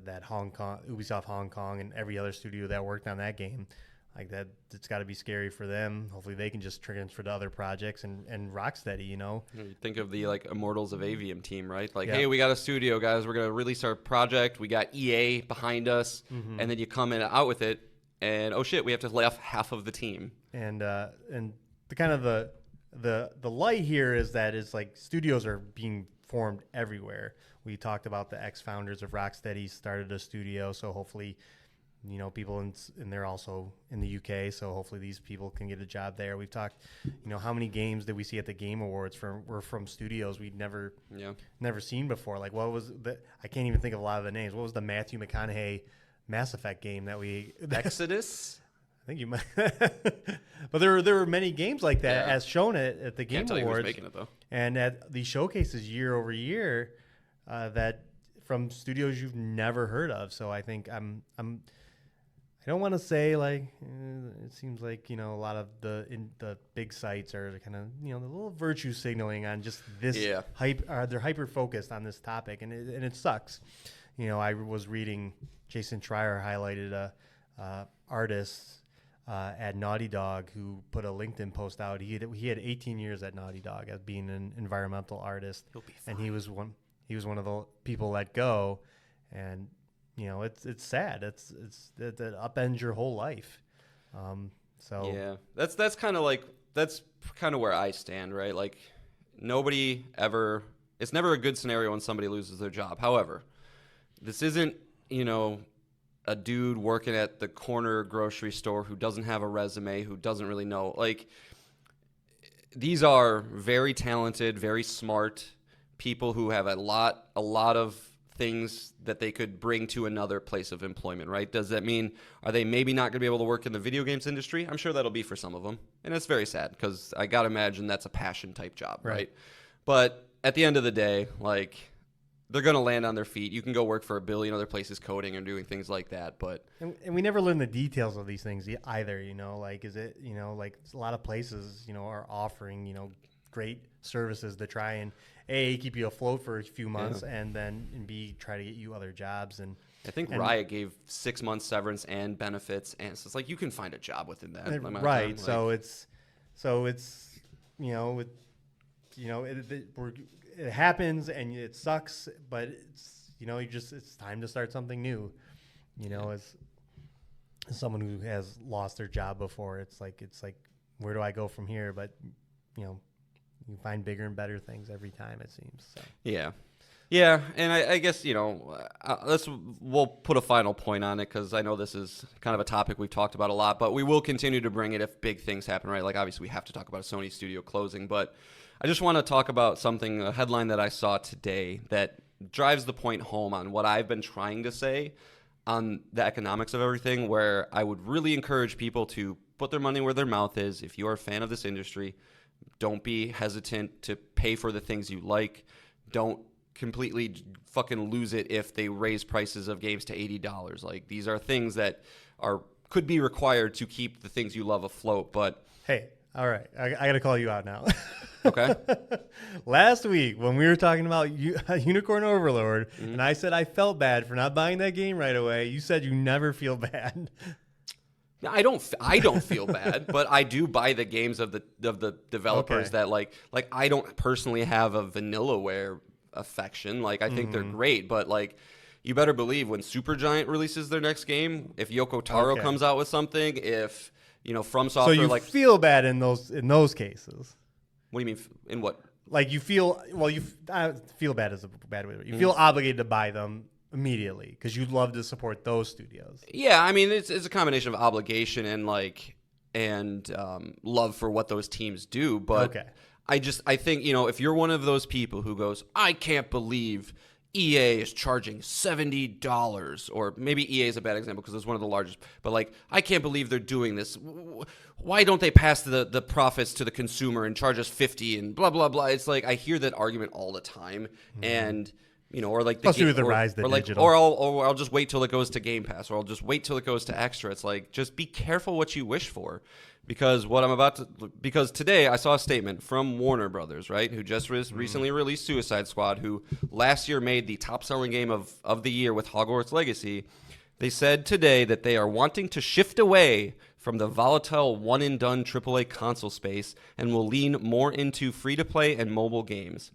that Ubisoft Hong Kong, and every other studio that worked on that game. Like that, it's got to be scary for them. Hopefully they can just transfer to other projects and Rocksteady, You think of the like Immortals of Avium team, right? Like, yeah. Hey, we got a studio, guys. We're going to release our project. We got EA behind us. And then you come out with it, and oh shit, we have to lay off half of the team. And the kind of the light here is that it's like studios are being formed everywhere. We talked about the ex-founders of Rocksteady started a studio, so hopefully people and they're also in the UK, so hopefully these people can get a job there. We've talked, how many games did we see at the Game Awards were from studios we'd never seen before. Like what was I can't even think of a lot of the names. What was the Matthew McConaughey Mass Effect game that Exodus? I think you might, but there were many games like that as shown at the Game Can't tell Awards. you who's making it though. And at the showcases year over year, that from studios you've never heard of. So I think I don't want to say like it seems like a lot of the big sites are kind of the little virtue signaling on just this hype. They're hyper focused on this topic, and it sucks. I was reading Jason Schreier highlighted a artist at Naughty Dog who put a LinkedIn post out. He had 18 years at Naughty Dog as being an environmental artist, and he was one of the people let go, and it's sad. It upends your whole life. So yeah, that's kind of where I stand, right? Like it's never a good scenario when somebody loses their job. However, this isn't a dude working at the corner grocery store who doesn't have a resume, who doesn't really know. Like, these are very talented, very smart people who have a lot of things that they could bring to another place of employment, right? Does that mean, are they maybe not going to be able to work in the video games industry? I'm sure that'll be for some of them. And it's very sad because I got to imagine that's a passion type job, right? But at the end of the day, like, they're going to land on their feet. You can go work for a billion other places coding and doing things like that. But and we never learn the details of these things either, like, is it, like a lot of places, are offering, great services to try and A, keep you afloat for a few months, and then and B, try to get you other jobs. And I think Riot gave 6 months severance and benefits, and so it's like you can find a job within that. Right. So it's it happens and it sucks, but it's it's time to start something new. As someone who has lost their job before, it's like where do I go from here? But you find bigger and better things every time, it seems. So. Yeah. Yeah, and I guess, we'll put a final point on it because I know this is kind of a topic we've talked about a lot, but we will continue to bring it if big things happen, right? Like, obviously, we have to talk about a Sony studio closing, but I just want to talk about a headline that I saw today that drives the point home on what I've been trying to say on the economics of everything, where I would really encourage people to put their money where their mouth is. If you're a fan of this industry, don't be hesitant to pay for the things you like. Don't completely fucking lose it if they raise prices of games to $80. Like, these are things that could be required to keep the things you love afloat. But Hey, all right, I got to call you out now. Okay. Last week when we were talking about Unicorn Overlord, and I said I felt bad for not buying that game right away, you said you never feel bad. No, I don't feel bad, but I do buy the games of the developers that like I don't personally have a Vanillaware affection. Like, I think they're great, but like, you better believe when Supergiant releases their next game, if Yoko Taro comes out with something, if From Software, so you feel bad in those cases. What do you mean? In what? Like, you feel feel bad is a bad way. You feel obligated to buy them immediately because you'd love to support those studios. Yeah, I mean, it's a combination of obligation and love for what those teams do. But I think, if you're one of those people who goes, I can't believe EA is charging $70, or maybe EA is a bad example because it's one of the largest, but like, I can't believe they're doing this. Why don't they pass the profits to the consumer and charge us $50 and blah, blah, blah. It's like, I hear that argument all the time. And, or like the especially with the rise of digital. Or I'll just wait till it goes to Game Pass, or I'll just wait till it goes to Extra. It's like, just be careful what you wish for. Because because today I saw a statement from Warner Brothers, right, who just recently released Suicide Squad, who last year made the top-selling game of the year with Hogwarts Legacy. They said today that they are wanting to shift away from the volatile one-and-done AAA console space and will lean more into free-to-play and mobile games.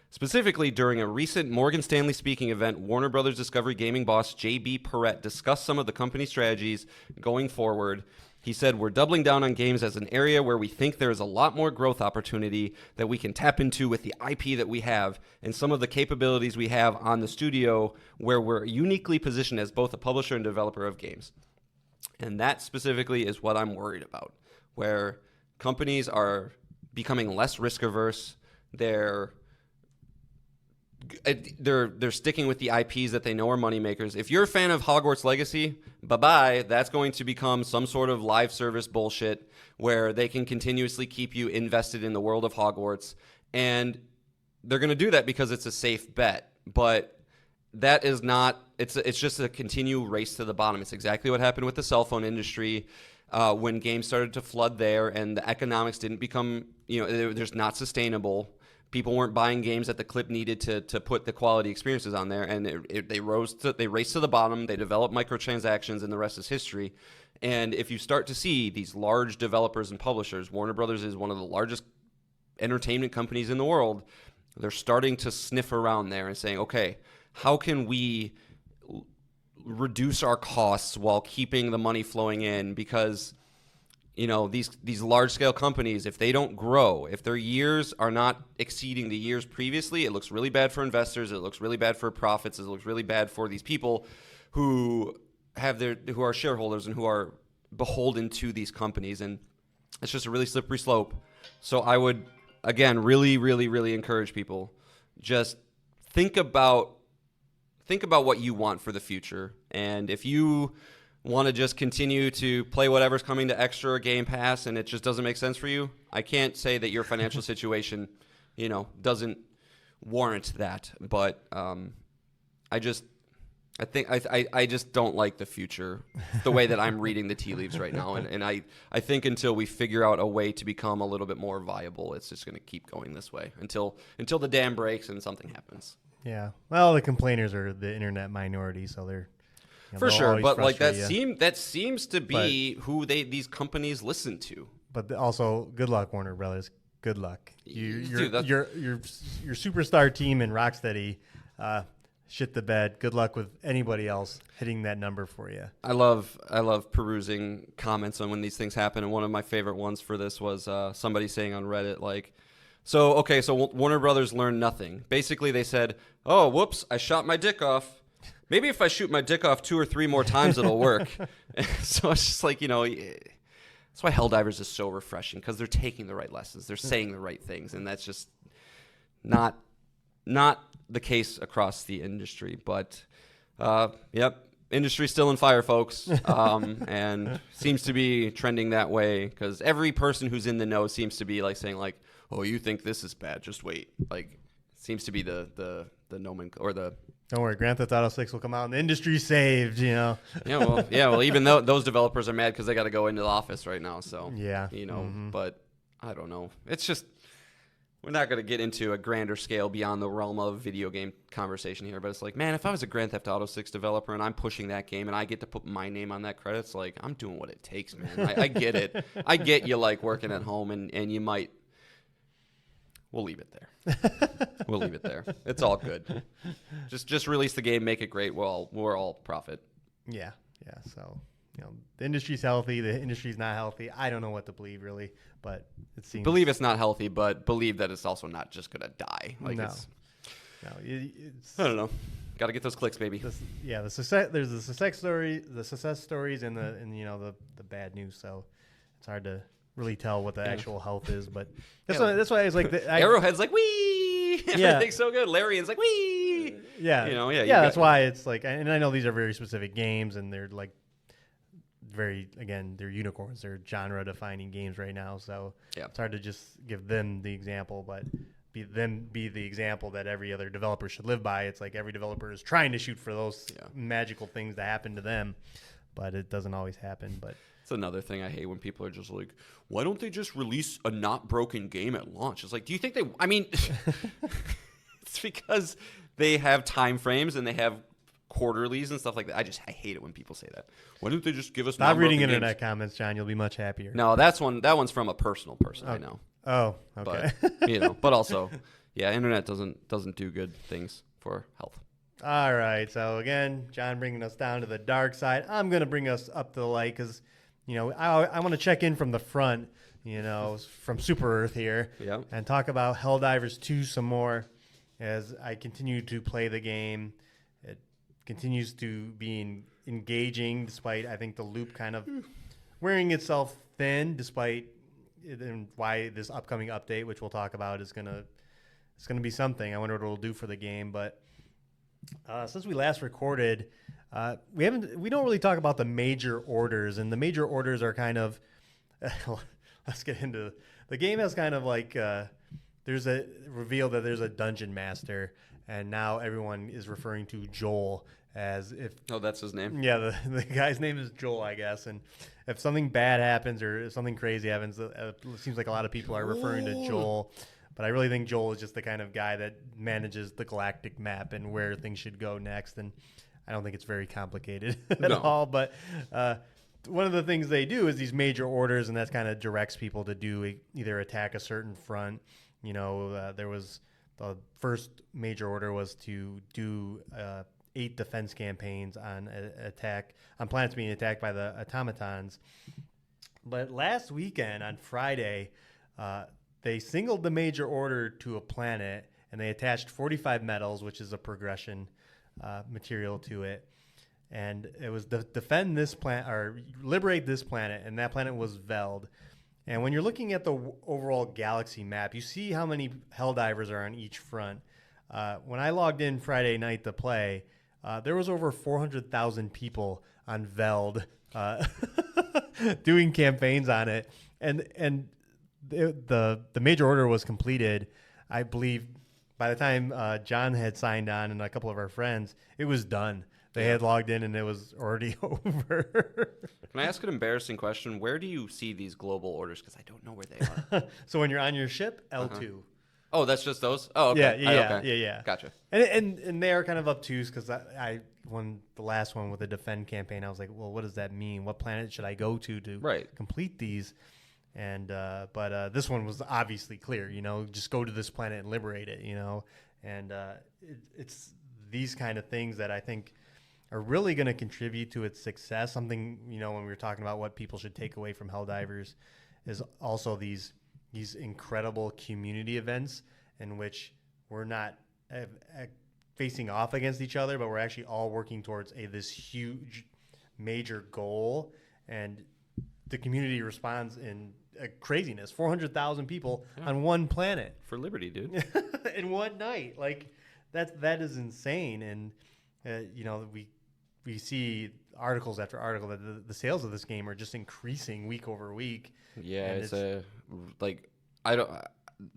Specifically, during a recent Morgan Stanley speaking event, Warner Brothers Discovery Gaming boss J.B. Perrette discussed some of the company's strategies going forward. He said, we're doubling down on games as an area where we think there is a lot more growth opportunity that we can tap into with the IP that we have and some of the capabilities we have on the studio where we're uniquely positioned as both a publisher and developer of games. And that specifically is what I'm worried about, where companies are becoming less risk averse. They're sticking with the IPs that they know are moneymakers. If you're a fan of Hogwarts Legacy, bye-bye. That's going to become some sort of live service bullshit where they can continuously keep you invested in the world of Hogwarts. And they're going to do that because it's a safe bet. But that is not – it's just a continual race to the bottom. It's exactly what happened with the cell phone industry when games started to flood there and the economics didn't become – they're just not sustainable. People weren't buying games at the clip needed to put the quality experiences on there, and they raced to the bottom. They developed microtransactions, and the rest is history. And if you start to see these large developers and publishers, Warner Brothers is one of the largest entertainment companies in the world. They're starting to sniff around there and saying, okay, how can we reduce our costs while keeping the money flowing in? Because these large-scale companies, if they don't grow, if their years are not exceeding the years previously, it looks really bad for investors. It looks really bad for profits. It looks really bad for these people who are shareholders and who are beholden to these companies. And it's just a really slippery slope. So I would, again, really, really, really encourage people, just think about what you want for the future. And if you want to just continue to play whatever's coming to Extra or Game Pass and it just doesn't make sense for you, I can't say that your financial situation, doesn't warrant that. But I just don't like the future the way that I'm reading the tea leaves right now. And I think until we figure out a way to become a little bit more viable, it's just going to keep going this way until the dam breaks and something happens. Yeah. Well, the complainers are the internet minority, so they're for sure, but like that seems to be who these companies listen to. But also, good luck, Warner Brothers. Good luck. Your Dude, superstar team in Rocksteady shit the bed. Good luck with anybody else hitting that number for you. I love perusing comments on when these things happen, and one of my favorite ones for this was somebody saying on Reddit, like, So Warner Brothers learned nothing. Basically, they said, "Oh, whoops, I shot my dick off. Maybe if I shoot my dick off 2 or 3 more times, it'll work." So it's just like, that's why Helldivers is so refreshing, because they're taking the right lessons, they're saying the right things, and that's just not the case across the industry. But industry's still in fire, folks, and seems to be trending that way, because every person who's in the know seems to be like saying like, "Oh, you think this is bad? Just wait." Like, seems to be the nomenclature or the. Don't worry, Grand Theft Auto 6 will come out and the industry's saved, Yeah, well, even though those developers are mad because they got to go into the office right now. So yeah, but I don't know. It's just, we're not going to get into a grander scale beyond the realm of video game conversation here. But it's like, man, if I was a Grand Theft Auto 6 developer and I'm pushing that game and I get to put my name on that credits, like, I'm doing what it takes, man. I get it. I get you like working at home and you might. We'll leave it there. It's all good. Just release the game, make it great. We're all profit. Yeah. So, the industry's healthy. The industry's not healthy. I don't know what to believe, really, but it seems. Believe it's not healthy, but believe that it's also not just gonna die. Like, it's I don't know. Got to get those clicks, baby. The success. There's the success stories, and the bad news. So it's hard to really tell what the actual health is, but that's why it's like Arrowhead's like, wee. Everything's so good. Larian's like, wee. That's why it's like, and I know these are very specific games, and they're like they're unicorns. They're genre defining games right now, so it's hard to just give them the example, but be the example that every other developer should live by. It's like every developer is trying to shoot for those magical things that happen to them, but it doesn't always happen. But it's another thing I hate when people are just like, why don't they just release a not broken game at launch? It's like, do you think it's because they have time frames and they have quarterlies and stuff like that. I hate it when people say that. Why don't they just give us Stop reading games? internet comments, John. You'll be much happier. No, that one's from a personal person I know. Oh, okay. But, but also, internet doesn't do good things for health. All right. So again, John bringing us down to the dark side. I'm going to bring us up to the light because I want to check in from the front, from Super Earth here, and talk about Helldivers 2 some more as I continue to play the game. It continues to be engaging despite, I think, the loop kind of wearing itself thin, despite and why this upcoming update, which we'll talk about, it's gonna be something. I wonder what it'll do for the game. But since we last recorded, we don't really talk about the major orders, and the major orders are kind of let's get into the game. Has kind of like there's a reveal that there's a dungeon master, and now everyone is referring to Joel as if that's his name. Yeah, the guy's name is Joel, I guess. And if something bad happens or if something crazy happens, it seems like a lot of people are referring to Joel. But I really think Joel is just the kind of guy that manages the galactic map and where things should go next. And I don't think it's very complicated at all. But one of the things they do is these major orders, and that kind of directs people to do either attack a certain front. There was the first major order was to do 8 defense campaigns on planets being attacked by the automatons. But last weekend on Friday, they singled the major order to a planet, and they attached 45 medals, which is a progression material to it. And it was defend this planet or liberate this planet, and that planet was Veld. And when you're looking at the overall galaxy map, you see how many Helldivers are on each front. When I logged in Friday night to play, there was over 400,000 people on Veld doing campaigns on it, and the major order was completed. I believe by the time John had signed on and a couple of our friends, it was done. They had logged in and it was already over. Can I ask an embarrassing question? Where do you see these global orders? Because I don't know where they are. So when you're on your ship, L2. Oh, that's just those? Oh, okay. Yeah. Gotcha. And they are kind of obtuse because I won the last one with the defend campaign. I was like, well, what does that mean? What planet should I go to complete these? And but this one was obviously clear. Just go to this planet and liberate it. And it's these kind of things that I think are really going to contribute to its success. Something when we were talking about what people should take away from Helldivers is also these these incredible community events in which we're not facing off against each other, but we're actually all working towards this huge major goal, and the community responds in craziness. 400,000 people on one planet For liberty, dude. in one night. Like that is insane. And we see articles after article that the sales of this game are just increasing week over week. Yeah, And it's a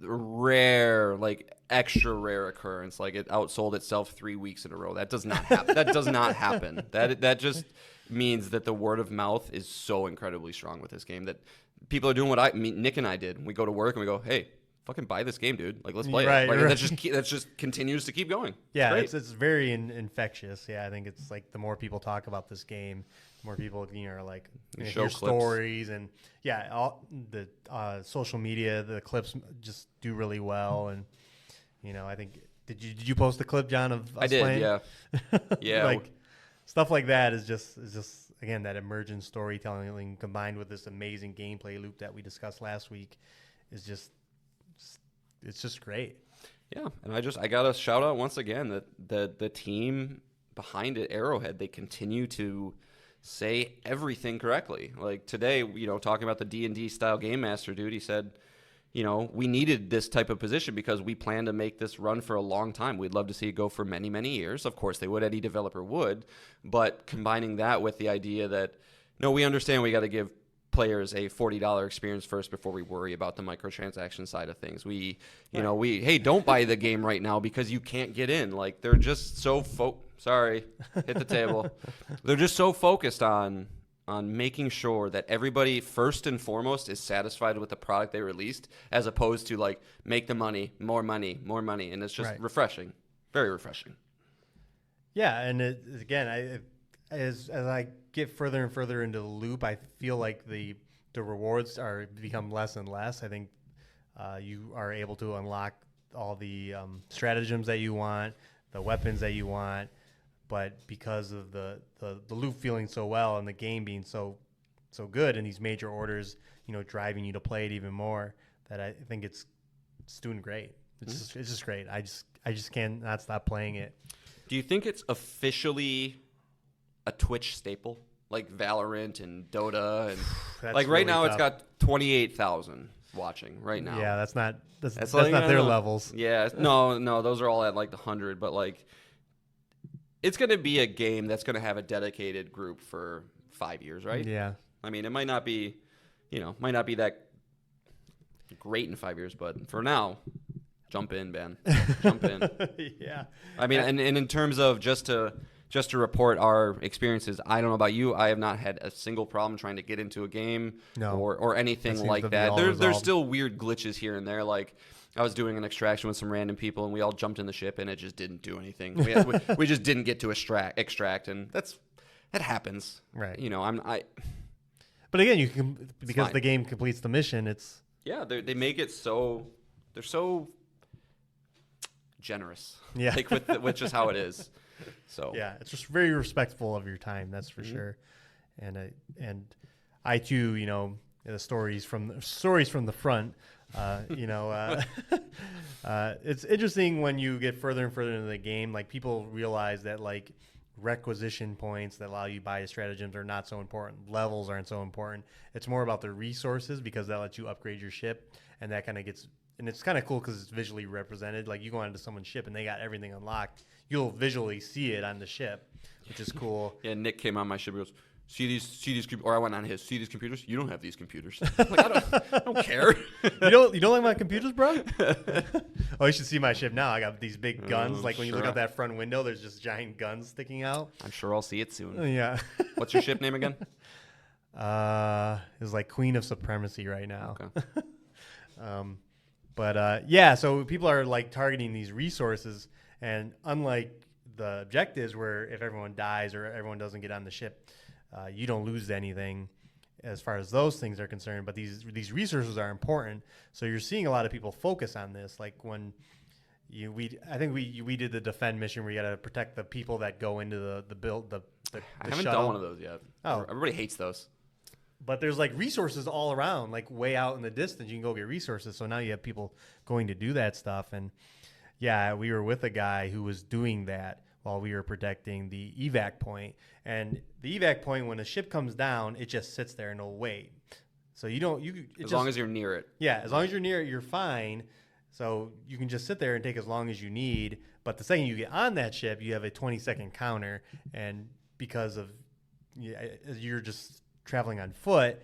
rare, like extra rare occurrence. Like it outsold itself 3 weeks in a row. That does not happen. That does not happen. That just means that the word of mouth is so incredibly strong with this game that people are doing what Nick and I did. We go to work and we go, hey, fucking buy this game, dude. Like, let's play it. Like, that just continues to keep going. Yeah, it's very infectious. Yeah, I think it's like the more people talk about this game, the more people are like Show hear clips. stories, and all the social media, the clips just do really well. And I think did you post the clip, John, of us I did, playing? yeah, yeah. Like stuff like that is just again that emergent storytelling combined with this amazing gameplay loop that we discussed last week is just. It's just great. Yeah, and I got to shout out once again that the team behind it, Arrowhead, they continue to say everything correctly. Like today, talking about the D&D style game master dude, he said, we needed this type of position because we plan to make this run for a long time. We'd love to see it go for many, many years. Of course, they would. Any developer would. But combining that with the idea that, no, we understand we got to give players a $40 experience first before we worry about the microtransaction side of things. Hey, don't buy the game right now because you can't get in. Like they're just so sorry, hit the table. They're just so focused on making sure that everybody first and foremost is satisfied with the product they released, as opposed to like make the money, more money, and it's just refreshing, very refreshing. Yeah, and as I get further and further into the loop, I feel like the rewards become less and less. I think you are able to unlock all the stratagems that you want, the weapons that you want, but because of the loop feeling so well and the game being so good and these major orders, driving you to play it even more, that I think it's doing great. It's just great. I just can't not stop playing it. Do you think it's officially a Twitch staple like Valorant and Dota and like right really now tough. It's got 28,000 watching right now. Yeah, that's not like, not their levels. Yeah, no, those are all at like the 100, but like it's going to be a game that's going to have a dedicated group for 5 years, right? Yeah. I mean, it might not be that great in 5 years, but for now, jump in, Ben. Jump in. Yeah. I mean, and in terms of just to report our experiences, I don't know about you. I have not had a single problem trying to get into a game or anything like that. There's still weird glitches here and there. Like I was doing an extraction with some random people, and we all jumped in the ship, and it just didn't do anything. We just didn't get to extract, and that happens. Right. But again, you can because the game completes the mission. It's they make it so they're so generous. Yeah. Like with just how it is. So yeah, it's just very respectful of your time. That's for sure. And I too, the stories from the front. It's interesting when you get further and further into the game. Like people realize that like requisition points that allow you to buy stratagems are not so important. Levels aren't so important. It's more about the resources because that lets you upgrade your ship, and that kind of gets. And it's kind of cool because it's visually represented. Like you go onto someone's ship and they got everything unlocked. You'll visually see it on the ship, which is cool. Yeah, Nick came on my ship and goes, see these or I went on his, see these computers? You don't have these computers. I'm like, I don't care. You don't like my computers, bro? Oh, you should see my ship now. I got these big guns. Like when you look out that front window, there's just giant guns sticking out. I'm sure I'll see it soon. Yeah. What's your ship name again? It's like Queen of Supremacy right now. Okay. So people are like targeting these resources, and unlike the objectives where if everyone dies or everyone doesn't get on the ship, you don't lose anything as far as those things are concerned. But these resources are important, so you're seeing a lot of people focus on this. Like when I think we did the defend mission where you got to protect the people that go into the build the I haven't shuttle. done one of those yet. Oh, everybody hates those. But there's like resources all around, like way out in the distance. You can go get resources. So now you have people going to do that stuff. And yeah, we were with a guy who was doing that while we were protecting the evac point. And the evac point, when a ship comes down, it just sits there and it'll wait. So you don't, as long as you're near it. Yeah, as long as you're near it, you're fine. So you can just sit there and take as long as you need. But the second you get on that ship, you have a 20-second counter. And because of you're just traveling on foot,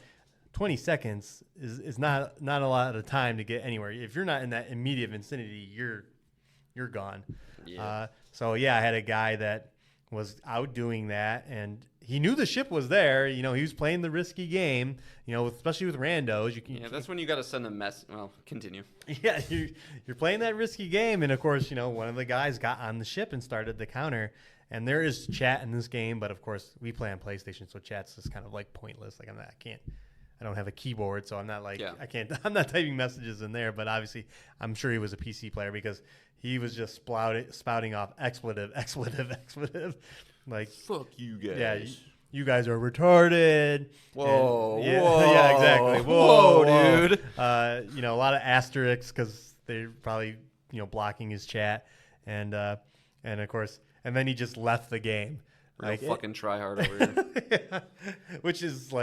20 seconds is not a lot of time to get anywhere. If you're not in that immediate vicinity, you're gone. Yeah. So yeah, I had a guy that was out doing that, and he knew the ship was there. He was playing the risky game. Especially with randos. That's when you got to send a mess. Well, continue. Yeah, you're playing that risky game, and of course, one of the guys got on the ship and started the counter. And there is chat in this game, but of course we play on PlayStation, so chat's just kind of like pointless. Like I don't have a keyboard, so I'm not like I'm not typing messages in there. But obviously, I'm sure he was a PC player because he was just spouting off expletive. Like, fuck you guys. Yeah, you guys are retarded. Whoa, yeah, whoa, yeah, exactly. Whoa, dude. A lot of asterisks because they're probably blocking his chat, and of course. And then he just left the game. Real fucking tryhard over here. Yeah. Which is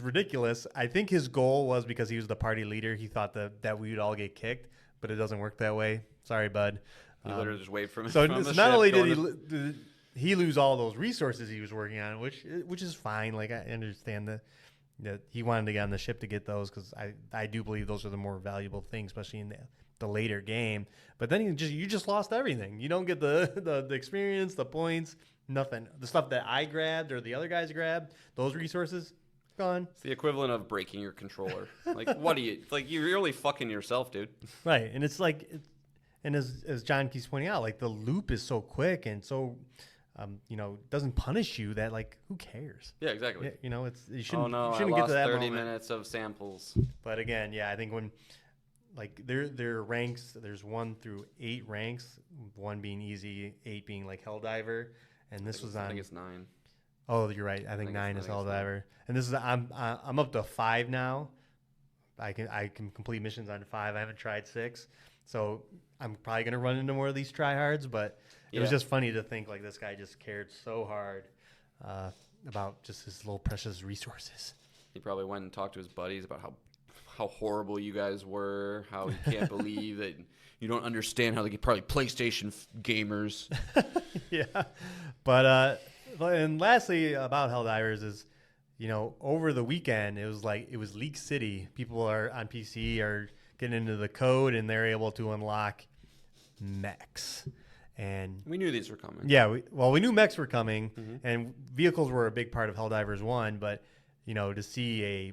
ridiculous. I think his goal was because he was the party leader. He thought that we would all get kicked, but it doesn't work that way. Sorry, bud. He literally just waved from So from the not ship only did he lose all those resources he was working on, which is fine. Like I understand that he wanted to get on the ship to get those because I do believe those are the more valuable things, especially in the later game. But then you just lost everything. You don't get the experience, the points, nothing. The stuff that I grabbed or the other guys grabbed, those resources, gone. It's the equivalent of breaking your controller. Like, what do you like? You're really fucking yourself, dude. Right, and it's like, and as John keeps pointing out, like the loop is so quick and so, doesn't punish you that like who cares? Yeah, exactly. Yeah, you shouldn't. Oh no, you shouldn't I get to lost that 30 moment. minutes of samples. But again, yeah, I think when. Like there are ranks. There's 1 through 8 ranks. 1 being easy, 8 being like Helldiver, and this was on. I think it's 9. Oh, you're right. I think 9 is Helldiver, and this is I'm up to 5 now. I can complete missions on 5. I haven't tried 6, so I'm probably gonna run into more of these tryhards. But it was just funny to think like this guy just cared so hard about just his little precious resources. He probably went and talked to his buddies about how horrible you guys were, how he can't believe that you don't understand how they get probably PlayStation gamers. Yeah. But and lastly about Helldivers is, over the weekend it was Leak City. People are on PC are getting into the code and they're able to unlock mechs. And we knew these were coming. Yeah, we knew mechs were coming, and vehicles were a big part of Helldivers 1, but to see a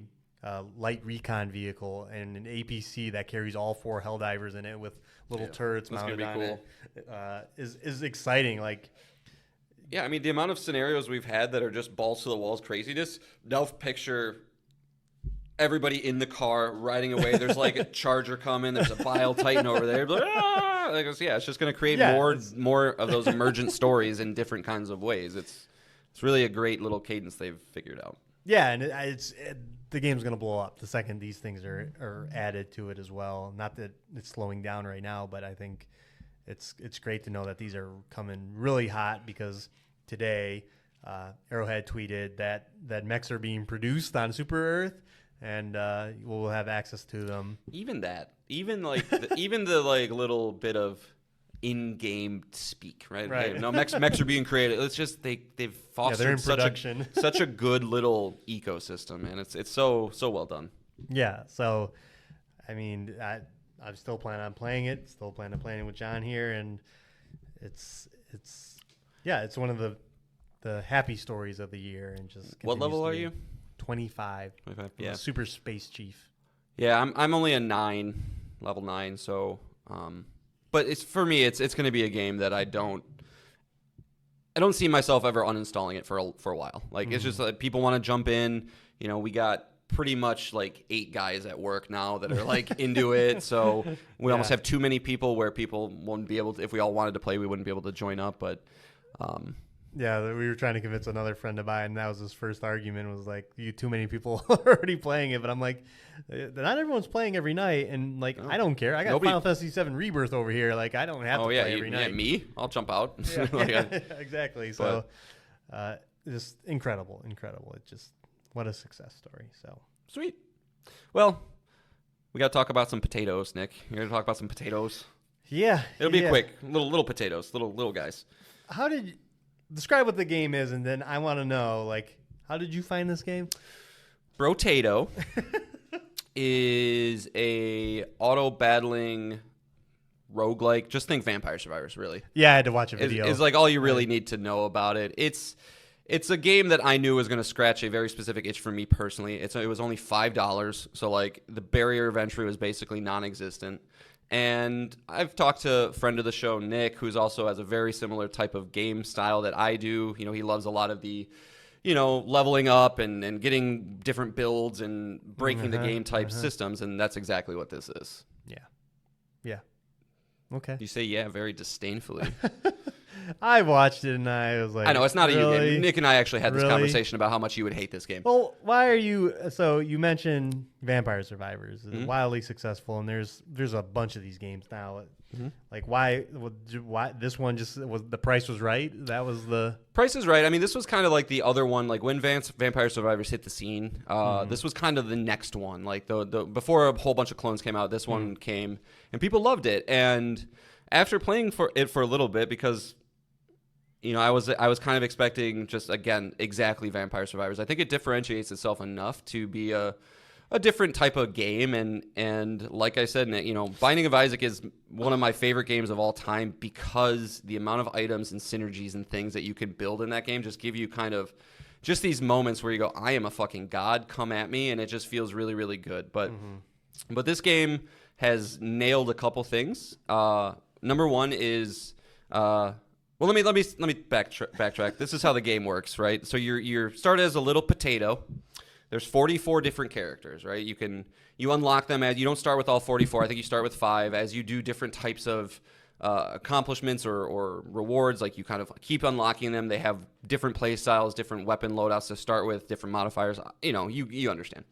light recon vehicle and an APC that carries all 4 Helldivers in it with little turrets mounted on it is exciting. Like, yeah, I mean the amount of scenarios we've had that are just balls to the walls craziness. Now picture everybody in the car riding away. There's like a Charger coming. There's a Bile Titan over there. Like, it's just going to create more of those emergent stories in different kinds of ways. It's really a great little cadence they've figured out. Yeah, and the game's going to blow up the second these things are added to it as well. Not that it's slowing down right now, but I think it's great to know that these are coming really hot because today Arrowhead tweeted that mechs are being produced on Super Earth and we'll have access to them. Even the like little bit of in-game speak, right? Right. Hey, no, mechs are being created. It's just they've fostered such a good little ecosystem, and it's so well done. Yeah. So, I mean, I'm still planning on playing it. Still planning on playing it with John here, and it's one of the happy stories of the year, and just. What level are you? 25. 25. Yeah. Super Space Chief. Yeah, I'm only a 9, level 9. So, but it's for me, it's going to be a game that I don't see myself ever uninstalling it for a while. Like it's just like people want to jump in. We got pretty much like 8 guys at work now that are like into it. So we almost have too many people where people won't be able to. If we all wanted to play, we wouldn't be able to join up. But Yeah, we were trying to convince another friend to buy it, and that was his first argument, was like, you too many people already playing it. But I'm like, not everyone's playing every night, and like, I don't care. I got Final Fantasy VII Rebirth over here. Like, I don't have to play every night. Yeah, me? I'll jump out. Yeah, exactly. So, just incredible. It just, what a success story. So sweet. Well, we got to talk about some potatoes, Nick. You're going to talk about some potatoes? Yeah. It'll be quick. Little potatoes, little guys. How did you describe what the game is, and then I want to know, like, how did you find this game? Brotato is a auto-battling roguelike. Just think Vampire Survivors, really. Yeah, I had to watch a video. Is like all you really need to know about it. It's a game that I knew was going to scratch a very specific itch for me personally. It was only $5, so like the barrier of entry was basically non-existent. And I've talked to a friend of the show, Nick, who's also has a very similar type of game style that I do. You know, he loves a lot of the, leveling up and getting different builds and breaking the game type systems, and that's exactly what this is. Yeah. Okay. You say yeah very disdainfully. I watched it and I was like, I know it's not really? a you game. Nick and I actually had this conversation about how much you would hate this game. Well, why are you? So you mentioned Vampire Survivors is wildly successful, and there's a bunch of these games now. Like why this one just was the price was right? That was the price is right. I mean, this was kind of like the other one. Like when Vampire Survivors hit the scene, this was kind of the next one. Like the before a whole bunch of clones came out, this one came, and people loved it. And after playing for a little bit, because I was kind of expecting just, again, exactly Vampire Survivors. I think it differentiates itself enough to be a different type of game. And like I said, Binding of Isaac is one of my favorite games of all time because the amount of items and synergies and things that you can build in that game just give you kind of just these moments where you go, I am a fucking god, come at me. And it just feels really, really good. But this has nailed a couple things. Number one is... Well, let me backtrack. This is how the game works, right? So you start as a little potato. There's 44 different characters, right? You unlock them as you don't start with all 44. I think you start with 5 as you do different types of accomplishments or rewards. Like you kind of keep unlocking them. They have different play styles, different weapon loadouts to start with, different modifiers. You understand.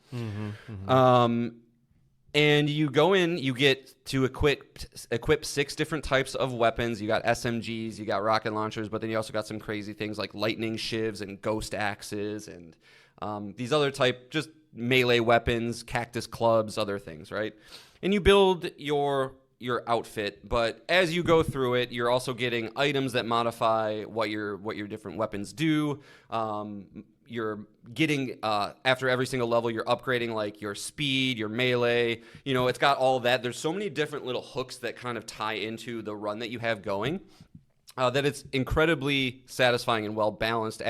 And you go in, you get to equip 6 different types of weapons. You got SMGs, you got rocket launchers, but then you also got some crazy things like lightning shivs and ghost axes and these other type, just melee weapons, cactus clubs, other things, right? And you build your outfit, but as you go through it, you're also getting items that modify what your different weapons do. You're getting after every single level, you're upgrading like your speed, your melee. It's got all that. There's so many different little hooks that kind of tie into the run that you have going that it's incredibly satisfying and well balanced.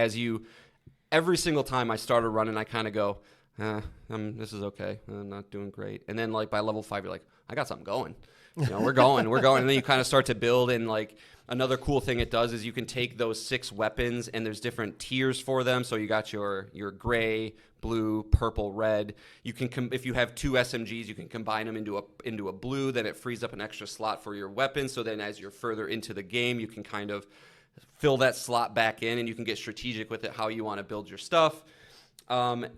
Every single time I start a run and I kind of go, this is okay. I'm not doing great. And then like by level 5, you're like, I got something going. We're going. And then you kind of start to build, and like another cool thing it does is you can take those 6 weapons and there's different tiers for them. So you got your gray, blue, purple, red. You can if you have 2 SMGs, you can combine them into a blue. Then it frees up an extra slot for your weapon. So then as you're further into the game, you can kind of fill that slot back in, and you can get strategic with it how you want to build your stuff. And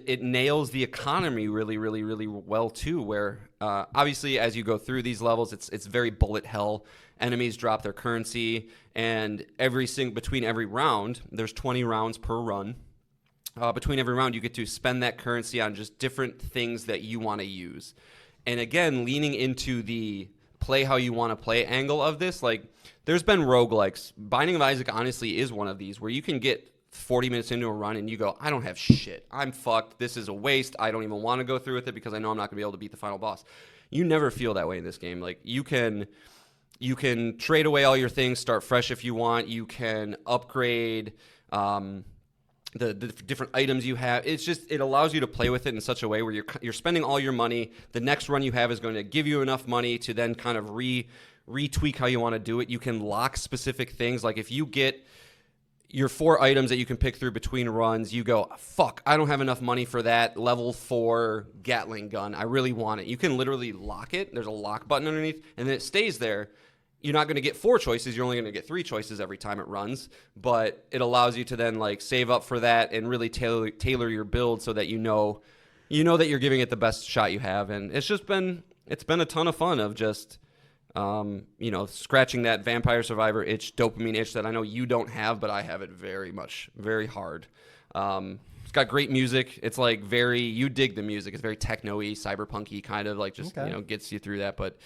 it nails the economy really, really, really well too, where obviously as you go through these levels, it's very bullet hell. Enemies drop their currency, and between every round, there's 20 rounds per run. Between every round, you get to spend that currency on just different things that you want to use. And again, leaning into the play how you want to play angle of this, like there's been roguelikes. Binding of Isaac honestly is one of these where you can get 40 minutes into a run and you go, I don't have shit. I'm fucked. This is a waste. I don't even want to go through with it because I know I'm not going to be able to beat the final boss. You never feel that way in this game. Like you can trade away all your things, start fresh if you want. You can upgrade the different items you have. It allows you to play with it in such a way where you're spending all your money. The next run you have is going to give you enough money to then kind of retweak how you want to do it. You can lock specific things. Like if you get your 4 items that you can pick through between runs, you go, fuck, I don't have enough money for that level 4 Gatling gun. I really want it. You can literally lock it. There's a lock button underneath, and then it stays there. you're not going to get 4 choices. You're only going to get 3 choices every time it runs. But it allows you to then like save up for that and really tailor your build so that you know that you're giving it the best shot you have. And it's been a ton of fun of just scratching that Vampire Survivor itch, dopamine itch that I know you don't have, but I have it very hard. It's got great music. It's like you dig the music. It's very techno-y, cyberpunk-y kind of like just gets you through that. But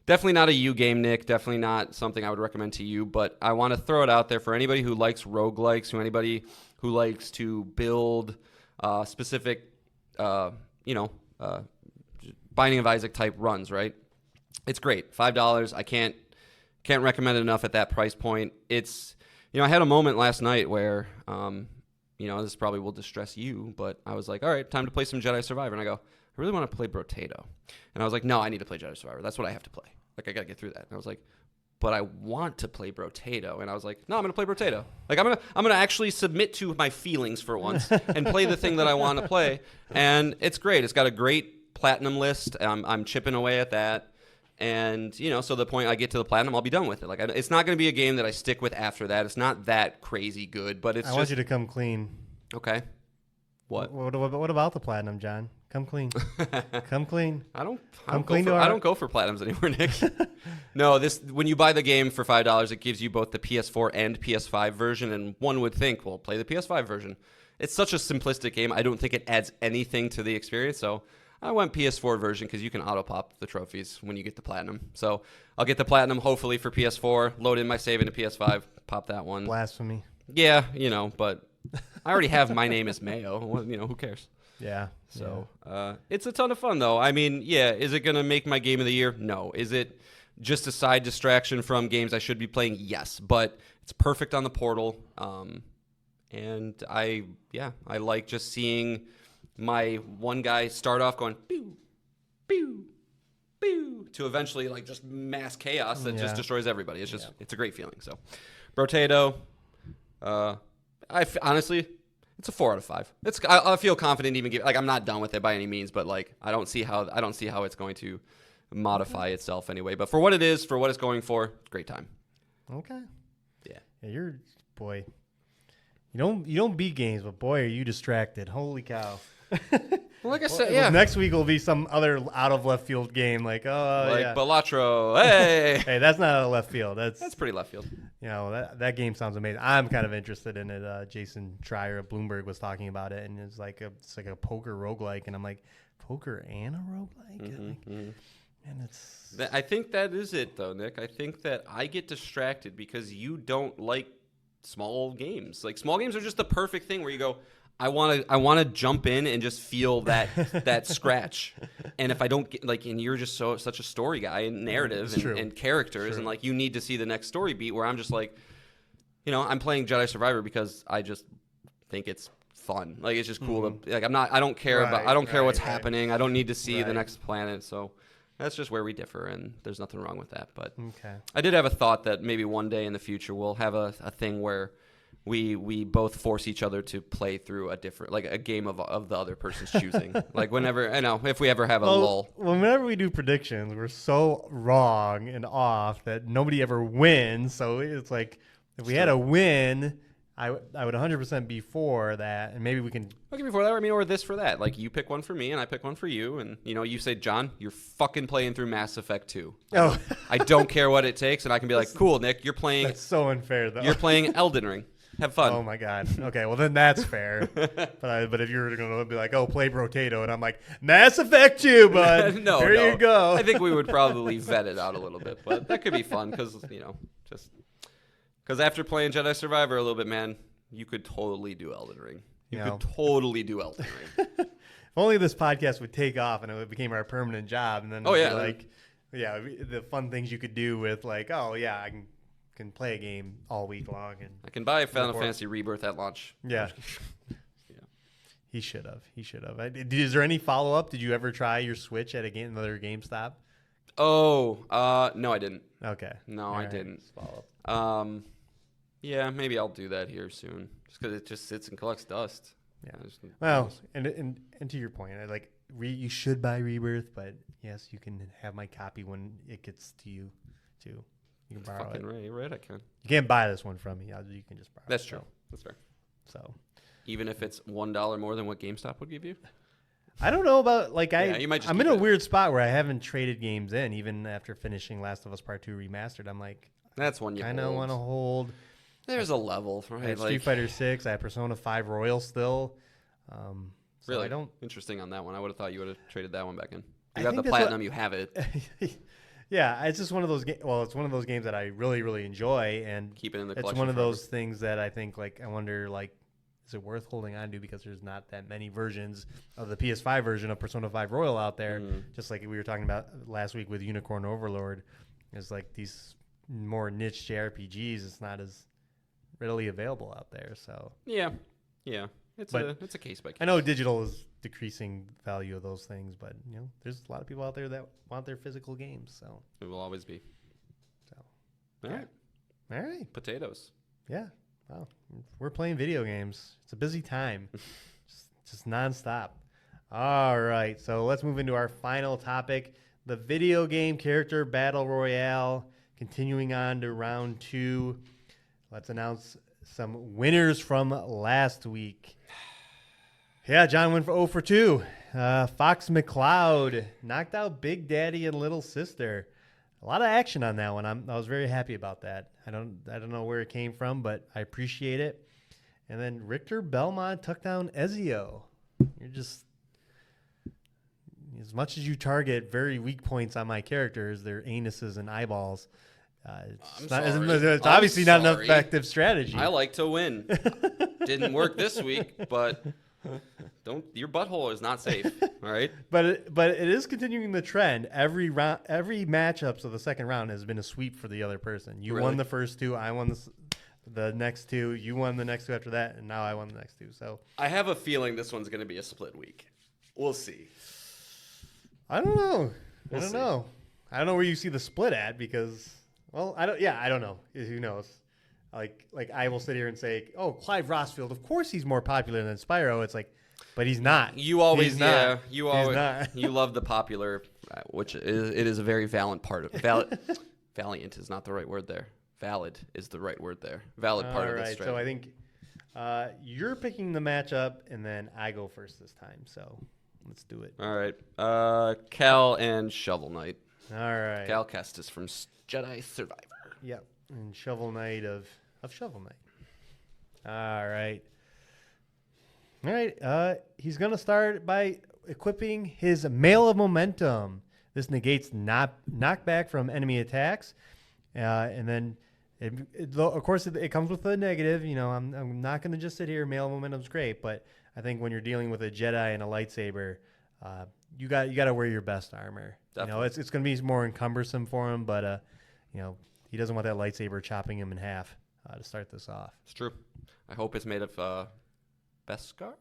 definitely not a you game, Nick. Definitely not something I would recommend to you. But I want to throw it out there for anybody who likes roguelikes, anybody who likes to build specific, Binding of Isaac type runs, right? It's great. $5. I can't recommend it enough at that price point. It's, I had a moment last night where, this probably will distress you, but I was like, all right, time to play some Jedi Survivor. And I go, I really want to play Brotato. And I was like, no, I need to play Jedi Survivor. That's what I have to play. Like, I got to get through that. And I was like, but I want to play Brotato. And I was like, no, I'm going to play Brotato. Like, I'm gonna actually submit to my feelings for once and play the thing that I want to play. And it's great. It's got a great platinum list. I'm chipping away at that. And, so the point I get to the platinum, I'll be done with it. Like, it's not going to be a game that I stick with after that. It's not that crazy good, but I want you to come clean. Okay. What? What about the platinum, John? Come clean. Come clean. I don't go for platinums anymore, Nick. No, when you buy the game for $5, it gives you both the PS4 and PS5 version, and one would think, well, play the PS5 version. It's such a simplistic game. I don't think it adds anything to the experience, so I went PS4 version because you can auto-pop the trophies when you get the platinum. So I'll get the platinum hopefully for PS4, load in my save into PS5, pop that one. Blasphemy. Yeah, but I already have My Name is Mayo. Well, who cares? Yeah. So it's a ton of fun, though. I mean, yeah, is it going to make my game of the year? No. Is it just a side distraction from games I should be playing? Yes. But it's perfect on the Portal. And I like just seeing my one guy start off going, pew, pew, pew, to eventually like just mass chaos that just destroys everybody. It's just, it's a great feeling. So Brotato, honestly, it's a 4 out of 5. I feel confident even I'm not done with it by any means, but like I don't see how it's going to modify itself anyway. But for what it is, for what it's going for, great time. Okay. Yeah. You're boy. You don't beat games, but boy, are you distracted. Holy cow. Well, like I said, yeah. Next week will be some other out of left field game, like Balatro. Hey, hey, that's not out of left field. That's pretty left field. That game sounds amazing. I'm kind of interested in it. Jason Schreier of Bloomberg was talking about it, and it's like a poker roguelike, and I'm like, poker and a roguelike. And it's. I think that is it, though, Nick. I think that I get distracted because you don't like small games. Like small games are just the perfect thing where you go, I want to jump in and just feel that scratch. And if I don't get and you're just such a story guy and narrative and characters and like you need to see the next story beat, where I'm just like, I'm playing Jedi Survivor because I just think it's fun. Like it's just cool to like I don't care what's happening. I don't need to see the next planet. So that's just where we differ, and there's nothing wrong with that. But I did have a thought that maybe one day in the future we'll have a thing where we both force each other to play through a game of the other person's choosing. Like whenever, if we ever have a lull. Whenever we do predictions, we're so wrong and off that nobody ever wins. So it's like if we had a win, I would 100% be for that, and maybe we can. Okay, before that, or this for that. Like you pick one for me, and I pick one for you, and you say, John, you're fucking playing through Mass Effect 2. Oh, I don't care what it takes, and I can be like, cool, Nick, you're playing. That's so unfair, though. You're playing Elden Ring. Have fun. Oh my God. Okay, well then that's fair. But if you're gonna be like, play Brotato, and I'm like, Mass Effect 2, bud. No, you go. I think we would probably vet it out a little bit, but that could be fun because because after playing Jedi Survivor a little bit, man, you could totally do Elden Ring. You could totally do Elden Ring. If only this podcast would take off and it became our permanent job, and then the fun things you could do with I can play a game all week long, and I can buy Final Fantasy Rebirth at launch. Yeah. He should have. Is there any follow up? Did you ever try your Switch at another GameStop? Oh, no, I didn't. Okay. No, I didn't. Follow up. Yeah, maybe I'll do that here soon, just because it just sits and collects dust. Yeah. And to your point, you should buy Rebirth, but yes, you can have my copy when it gets to you too. You can borrow Fucking it. right, I can. You can't buy this one from me. You can just borrow That's it. true. That's fair. So Even if it's $1 more than what GameStop would give you? I don't know about like you might just I'm keep in a it. weird spot where I haven't traded games in even after finishing Last of Us Part 2 Remastered. I'm like That's one you kind of want to hold. There's a level, I right? have Street Fighter 6. I have Persona 5 Royal still. So Really? I don't. Interesting on that one. I would have thought you would have traded that one back in. I You have the think that's what- platinum, you have it. Yeah, it's just one of those. Well, it's one of those games that I really, really enjoy, and Keep it in the it's collection one of forever. those things that I think, like, I wonder, like, is it worth holding on to because there's not that many versions of the PS5 version of Persona 5 Royal out there. Just like we were talking about last week with Unicorn Overlord, it's like these more niche JRPGs. It's not as readily available out there. So Yeah. It's But a case by case. I know digital is decreasing value of those things, but there's a lot of people out there that want their physical games. So It will always be. So, All right. all right, Potatoes. yeah. Wow, we're playing video games. It's a busy time, just nonstop. All right, so let's move into our final topic: the video game character battle royale. Continuing on to round 2, let's announce some winners from last week. Yeah, John went for 0 for 2. Fox McCloud knocked out Big Daddy and Little Sister. A lot of action on that one. I was very happy about that. I don't know where it came from, but I appreciate it. And then Richter Belmont took down Ezio. You're just, as much as you target very weak points on my characters, their anuses and eyeballs, it's obviously not an effective strategy. I like to win. Didn't work this week, but your butthole is not safe. All right. But it is continuing the trend. Every matchups of the second round has been a sweep for the other person. You Really? won the first 2. I won the next 2. You won the next 2 after that, and now I won the next 2. So I have a feeling this one's going to be a split week. We'll see. I don't know. We'll I don't see. know. I don't know where you see the split at because, well, I don't know. Who knows? Like I will sit here and say, oh, Clive Rossfield, of course he's more popular than Spyro. It's like, but he's not. You always, He's yeah. not. You He's always, not. you love the popular, which it is a very valiant part of. Valiant is not the right word there. Valid is the right word there. Valid part All of this right, strategy. so I think you're picking the matchup, and then I go first this time. So let's do it. All right. Cal and Shovel Knight. All right. Cal Kestis from Jedi Survivor. Yep. And Shovel Knight of Shovel Knight. All right. All right. He's going to start by equipping his Mail of Momentum. This negates knockback from enemy attacks. And then, of course, it comes with a negative. I'm not going to just sit here. Mail of Momentum's great. But I think when you're dealing with a Jedi and a lightsaber, you got to wear your best armor. Definitely. It's going to be more cumbersome for him. But, he doesn't want that lightsaber chopping him in half to start this off. It's true. I hope it's made of Beskar.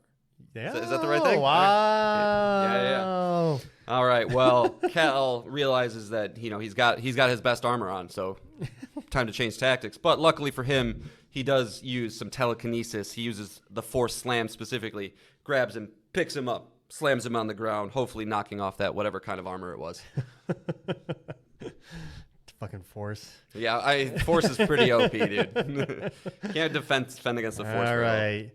Yeah. Is that the right thing? Wow. Yeah. All right. Well, Cal realizes that he's got his best armor on, so time to change tactics. But luckily for him, he does use some telekinesis. He uses the Force Slam specifically, grabs him, picks him up, slams him on the ground, hopefully knocking off that whatever kind of armor it was. Fucking Force. Yeah, Force is pretty OP, dude. Can't defend against the Force. All very well. right.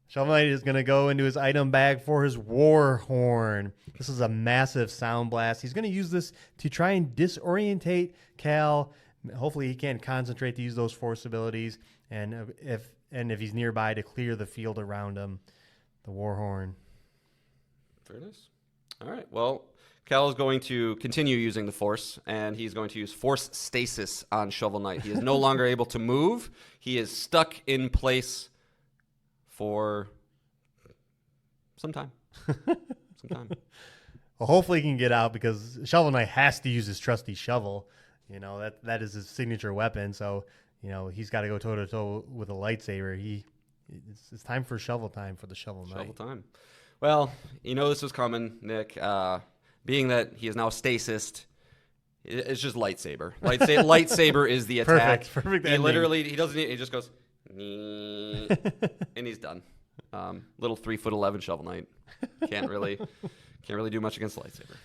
Shovel Knight is going to go into his item bag for his War Horn. This is a massive sound blast. He's going to use this to try and disorientate Cal. Hopefully he can concentrate to use those Force abilities. And if he's nearby, to clear the field around him. The War Horn. Very nice. All right. Well, Cal is going to continue using the Force, and he's going to use Force Stasis on Shovel Knight. He is no longer able to move. He is stuck in place for some time. Well, hopefully he can get out because Shovel Knight has to use his trusty shovel. That is his signature weapon. So, he's got to go toe-to-toe with a lightsaber. It's time for shovel time for the Shovel Knight. Shovel time. Well, this was coming, Nick. Being that he is now stasised, it's just lightsaber. Lightsaber is the attack. Perfect He ending. literally, he just goes, and he's done. Little 3'11" Shovel Knight. Can't really do much against the lightsaber.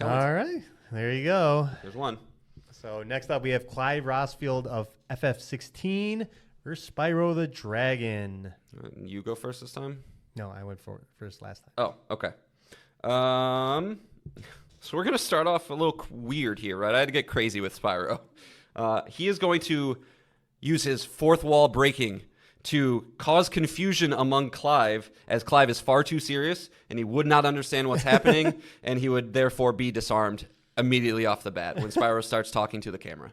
All right, there you go. There's one. So next up, we have Clive Rossfield of FF16 versus Spyro the Dragon. You go first this time? No, I went first last time. Oh, okay. So we're going to start off a little weird here, right? I had to get crazy with Spyro. He is going to use his fourth wall breaking to cause confusion among Clive, as Clive is far too serious, and he would not understand what's happening, and he would therefore be disarmed immediately off the bat when Spyro starts talking to the camera.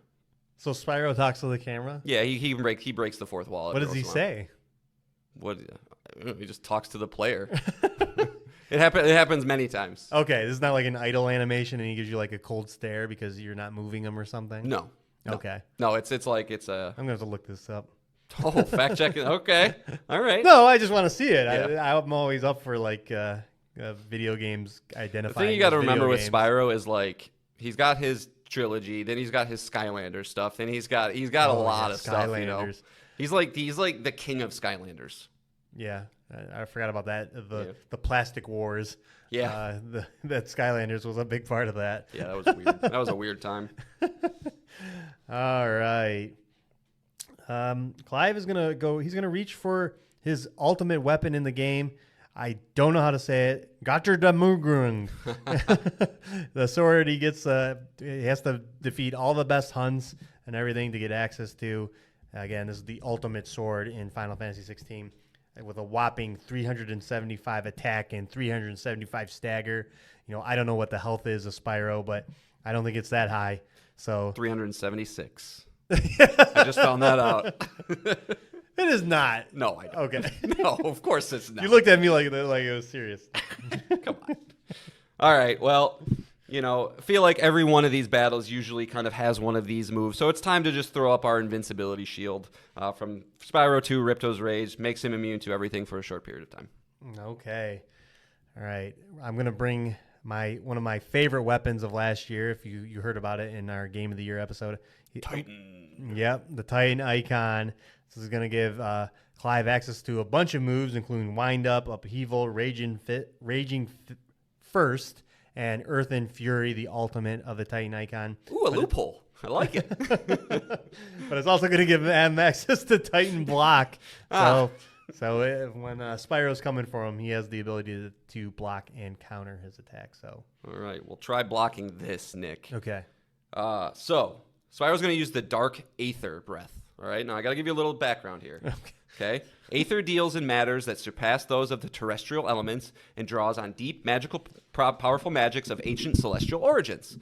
So Spyro talks to the camera? Yeah, he breaks the fourth wall. What does he say? What? I don't know, he just talks to the player. It happens many times. Okay, this is not like an idle animation and he gives you like a cold stare because you're not moving him or something? No. Okay. No, it's like it's a... I'm going to have to look this up. Oh, fact checking. Okay. All right. No, I just want to see it. Yeah. I'm always up for like video games identifying. The thing you got to as video remember with games. Spyro is like he's got his trilogy, then he's got his Skylanders stuff, then he's got a lot of stuff. You know, he's like the king of Skylanders. Yeah, I forgot about that. The Plastic Wars. Yeah, that Skylanders was a big part of that. Yeah, that was weird. That was a weird time. All right. Clive is gonna go. He's gonna reach for his ultimate weapon in the game. I don't know how to say it. Götterdämmerung. The sword he gets. He has to defeat all the best Huns and everything to get access to. Again, this is the ultimate sword in Final Fantasy 16, with a whopping 375 attack and 375 stagger. You know, I don't know what the health is of Spyro, but I don't think it's that high. So 376. I just found that out. It is not. No, I don't. Okay. No, of course it's not. You looked at me like it was serious. Come on. All right. Well, you know, I feel like every one of these battles usually kind of has one of these moves. So it's time to just throw up our invincibility shield from Spyro 2, Ripto's Rage. Makes him immune to everything for a short period of time. Okay. All right. I'm going to bring one of my favorite weapons of last year, if you heard about it in our Game of the Year episode. Titan. Yep, the Titan icon. This is going to give Clive access to a bunch of moves, including Wind Up, Upheaval, Raging First, and Earth and Fury, the ultimate of the Titan icon. Ooh, a loophole. I like it. But it's also going to give him access to Titan Block. So when Spyro's coming for him, he has the ability to block and counter his attack. So All right, we'll try blocking this, Nick. okay. So Spyro's going to use the Dark Aether breath. All right, now I got to give you a little background here. Okay. Aether deals in matters that surpass those of the terrestrial elements and draws on deep, magical, powerful magics of ancient celestial origins.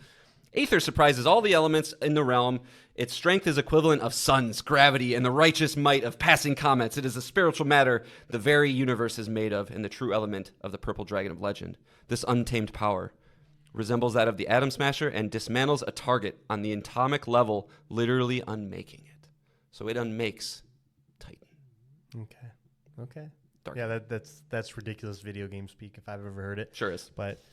Aether surprises all the elements in the realm. Its strength is equivalent of suns, gravity, and the righteous might of passing comets. It is a spiritual matter the very universe is made of, and the true element of the purple dragon of legend. This untamed power resembles that of the Atom Smasher and dismantles a target on the atomic level, literally unmaking it. So it unmakes Titan. Okay. Dark. Yeah, that's ridiculous video game speak if I've ever heard it. Sure is. But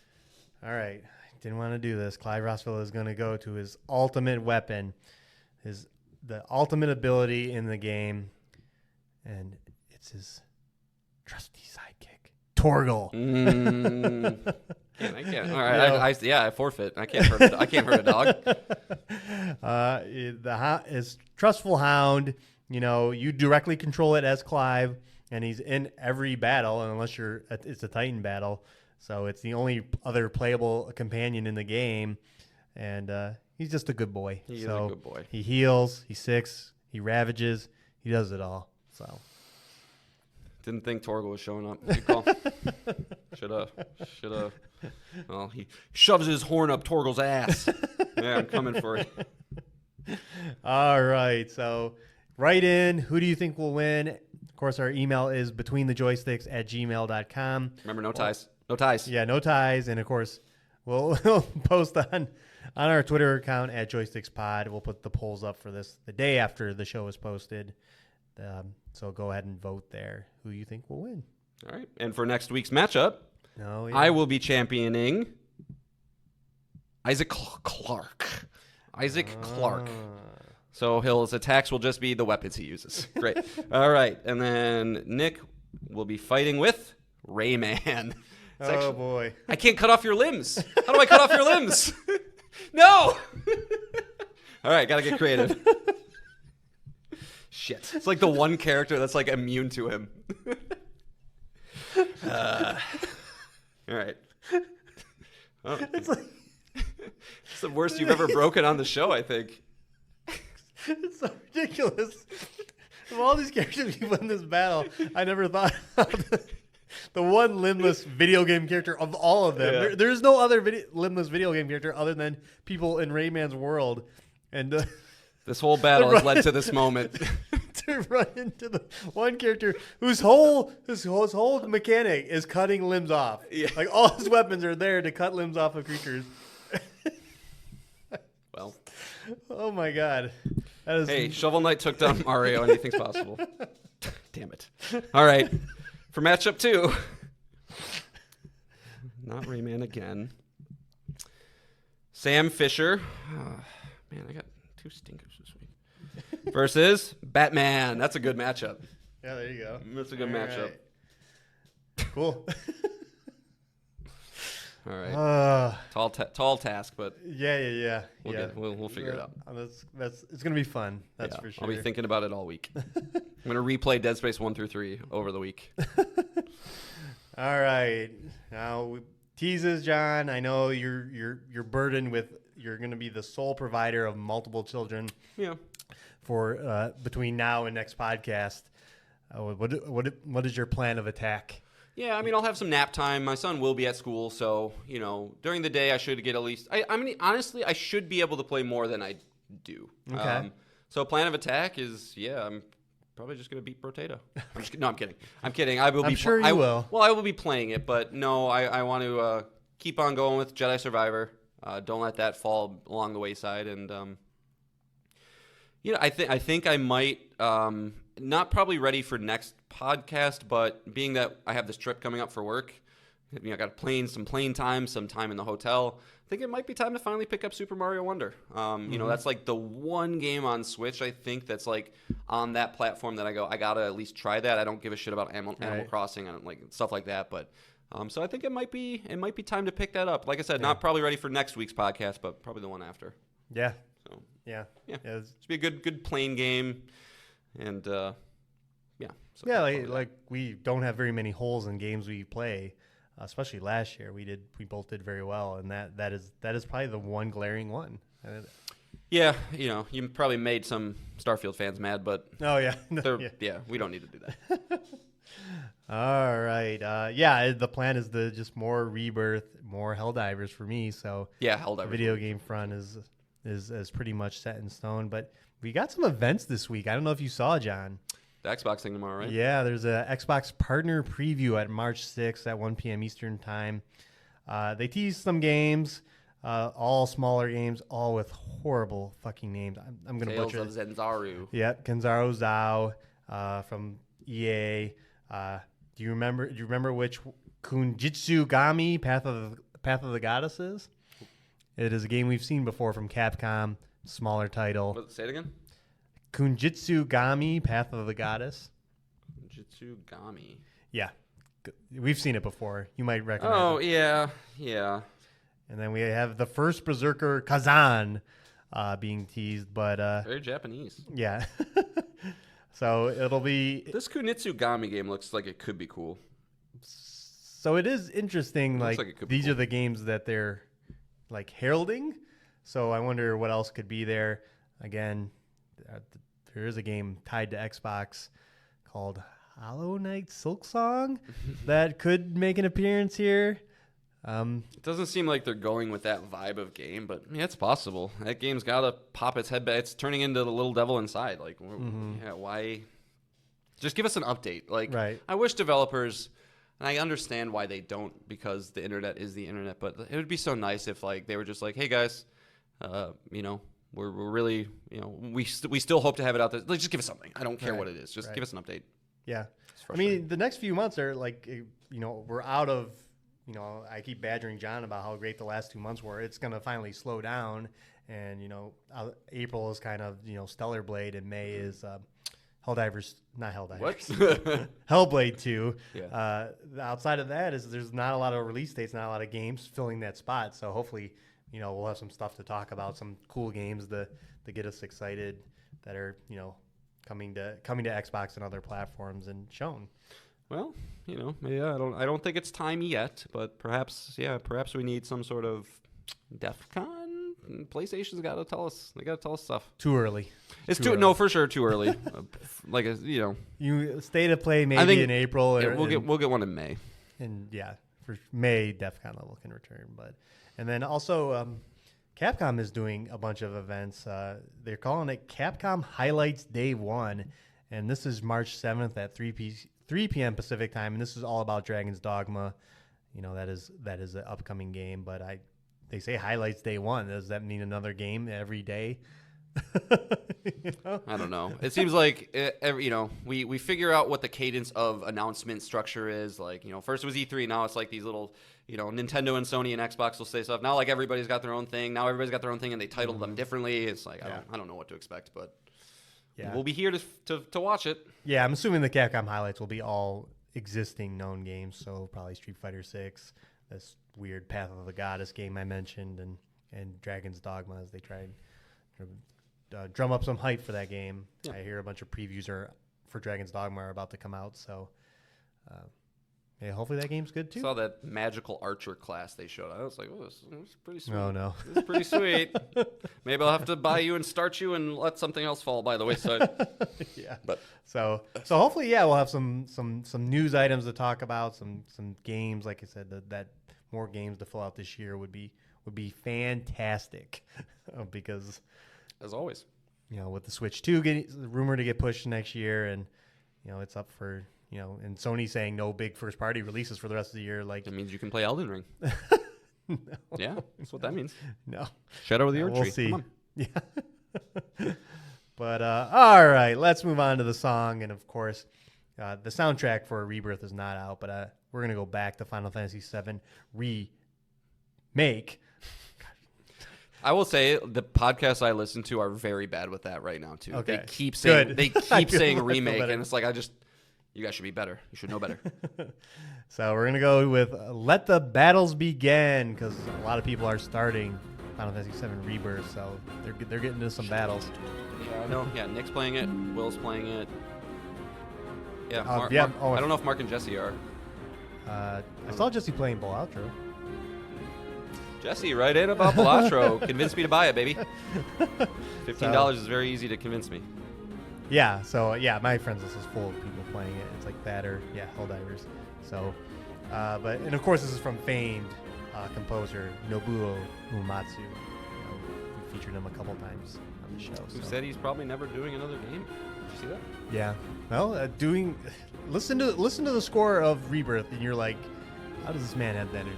all right, didn't want to do this. Clive Rossfield is going to go to his ultimate weapon, the ultimate ability in the game, and it's his trusty sidekick, Torgal. I can't. All right, I forfeit. I can't hurt a dog. His trustful hound. You know, you directly control it as Clive, and he's in every battle, unless it's a Titan battle. So it's the only other playable companion in the game, and he's just a good boy. He is a good boy. He heals, he sicks, he ravages, he does it all. So Didn't think Torgal was showing up. Good call. Shoulda. Well, he shoves his horn up Torgal's ass. Yeah, I'm coming for it. all right, so write in. Who do you think will win? Of course, our email is betweenthejoysticks@gmail.com. Remember, no ties. No ties. Yeah, no ties. And, of course, we'll post on our Twitter account @JoysticksPod. We'll put the polls up for this the day after the show is posted. So go ahead and vote there. Who you think will win? All right. And for next week's matchup, I will be championing Isaac Clarke. So his attacks will just be the weapons he uses. Great. All right. And then Nick will be fighting with Rayman. Boy. I can't cut off your limbs. How do I cut off your limbs? No. All right, gotta get creative. Shit. It's like the one character that's like immune to him. All right. Oh. It's like It's the worst you've ever broken on the show, I think. it's so ridiculous. Of all these characters you put in this battle, I never thought of the one limbless video game character of all of them. Yeah. There is no other limbless video game character other than people in Rayman's world. And This whole battle has led to this moment. to run into the one character whose whole mechanic is cutting limbs off. Yeah. Like all his weapons are there to cut limbs off of creatures. Well, Oh my god. That is hey, Shovel Knight took down Mario. Anything's possible. Damn it. All right. For matchup 2. Not Rayman again. Sam Fisher. Oh, man, I got 2 stinkers this week. Versus Batman. That's a good matchup. Yeah, there you go. That's a good All matchup. right. Cool. All right. Tall task, but Yeah. we'll figure it out. That's it's gonna be fun. That's Yeah, for sure. I'll be thinking about it all week. I'm gonna replay Dead Space 1 through 3 over the week. All right. Now teases, John. I know you're burdened with. You're gonna be the sole provider of multiple children. Yeah. For between now and next podcast. What is your plan of attack? Yeah, I mean, I'll have some nap time. My son will be at school, so, during the day I should get at least... I mean, honestly, I should be able to play more than I do. Okay. So plan of attack is, I'm probably just going to beat Brotato. No, I'm kidding. I'm kidding. I will I'm be sure you will. Well, I will be playing it, but no, I want to keep on going with Jedi Survivor. Don't let that fall along the wayside. And, I think I might... not probably ready for next podcast, but being that I have this trip coming up for work, I got some plane time, some time in the hotel. I think it might be time to finally pick up Super Mario Wonder. That's like the one game on Switch I think that's like on that platform that I go, I gotta at least try that. I don't give a shit about Animal Crossing and like stuff like that, but so I think it might be time to pick that up. Like I said, not probably ready for next week's podcast, but probably the one after. Yeah. So Yeah. It's be a good plane game. And so like we don't have very many holes in games we play, especially last year. We both did very well, and that is probably the one glaring one. Yeah, you probably made some Starfield fans mad, but Oh yeah, we don't need to do that. All right, the plan is to just more Rebirth, more Helldivers for me. So Yeah, the Helldivers. video game front is pretty much set in stone, but. We got some events this week. I don't know if you saw, John. The Xbox thing tomorrow, right? Yeah, there's a Xbox partner preview at March 6th at 1 p.m. Eastern time. They teased some games, all smaller games, all with horrible fucking names. I'm going to butcher Tales of Zenzaru. Yep, Kenzaro Zhao from EA. Do you remember which Kunjitsu Gami Path of the Goddess is? It is a game we've seen before from Capcom. Smaller title. Say it again. Kunjitsu Gami, Path of the Goddess. Kunjitsu Gami. Yeah, we've seen it before. You might recognize Oh, it. yeah. And then we have the first Berserker Kazan being teased, but Very Japanese. yeah. So it'll be. This Kunitsu Gami game looks like it could be cool. So it is interesting. Looks Like like it could be these cool. are the games that they're like heralding. So I wonder what else could be there. Again, there is a game tied to Xbox called Hollow Knight Silksong that could make an appearance here. It doesn't seem like they're going with that vibe of game, but yeah, it's possible. That game's got to pop its head back. It's turning into the little devil inside. Like, why? Just give us an update. Like, Right. I wish developers, and I understand why they don't, because the internet is the internet, but it would be so nice if like they were just like, hey guys, we're really, we still hope to have it out there. Like, just give us something. I don't care what it is. Just give us an update. Yeah. I frustrating. mean, the next few months are like, we're out of, I keep badgering John about how great the last 2 months were. It's going to finally slow down. And, April is kind of, Stellar Blade, and May is not Helldivers. What? Hellblade 2. Yeah. Outside of that, there's not a lot of release dates, not a lot of games filling that spot. So hopefully we'll have some stuff to talk about, some cool games to get us excited that are, coming to Xbox and other platforms and shown. Well, yeah, I don't think it's time yet, but perhaps we need some sort of DEF CON. PlayStation's got to tell us. They got to tell us stuff. Too early. It's too early. No, for sure, too early. You State of Play maybe in April. Yeah, we'll get one in May. And for May, DEF CON level can return. And then also, Capcom is doing a bunch of events. They're calling it Capcom Highlights Day 1, and this is March 7th at 3 p.m. Pacific time, and this is all about Dragon's Dogma. That is an upcoming game, but they say Highlights Day 1. Does that mean another game every day? I don't know. It seems like we figure out what the cadence of announcement structure is. Like, first it was E3, now it's like these little, Nintendo and Sony and Xbox will say stuff. Now like everybody's got their own thing. Now everybody's got their own thing and they title them differently. It's like I don't know what to expect, but we'll be here to watch it. Yeah, I'm assuming the Capcom highlights will be all existing known games. So probably Street Fighter 6, this weird Path of the Goddess game I mentioned, and Dragon's Dogma as they try and drum up some hype for that game. Yeah. I hear a bunch of previews for Dragon's Dogma are about to come out, so hopefully that game's good too. I saw that magical archer class they showed. I was like, oh, this is pretty sweet. Oh no, this is pretty sweet. Maybe I'll have to buy you and start you and let something else fall by the wayside. Yeah, but so hopefully we'll have some news items to talk about, some games. Like I said, that more games to fill out this year would be fantastic because. As always, with the Switch 2 rumored to get pushed next year, and it's up for and Sony saying no big first party releases for the rest of the year. Like that means you can play Elden Ring. No. Yeah, that's what that means. No, Shadow of the Earth Tree. We'll see. Come on. Yeah. But all right, let's move on to the song, and of course, the soundtrack for Rebirth is not out, but we're gonna go back to Final Fantasy VII Remake. I will say the podcasts I listen to are very bad with that right now too. Okay. They keep saying remake, and it's like you guys should be better. You should know better. So we're gonna go with "Let the Battles Begin" because a lot of people are starting Final Fantasy VII Rebirth, so they're getting into some battles. Yeah, I know. Yeah, Nick's playing it. Will's playing it. Yeah, Mark, I don't know if Mark and Jesse are. I saw Jesse playing Brotato. Jesse, write in about Brotato. Convince me to buy it, baby. $15 is very easy to convince me. Yeah, so my friends list is full of people playing it. It's like that or Helldivers. So, and of course this is from famed composer Nobuo Uematsu. We featured him a couple times on the show. Who said he's probably never doing another game? Did you see that? Yeah. Well, listen to the score of Rebirth, and you're like, how does this man have the energy?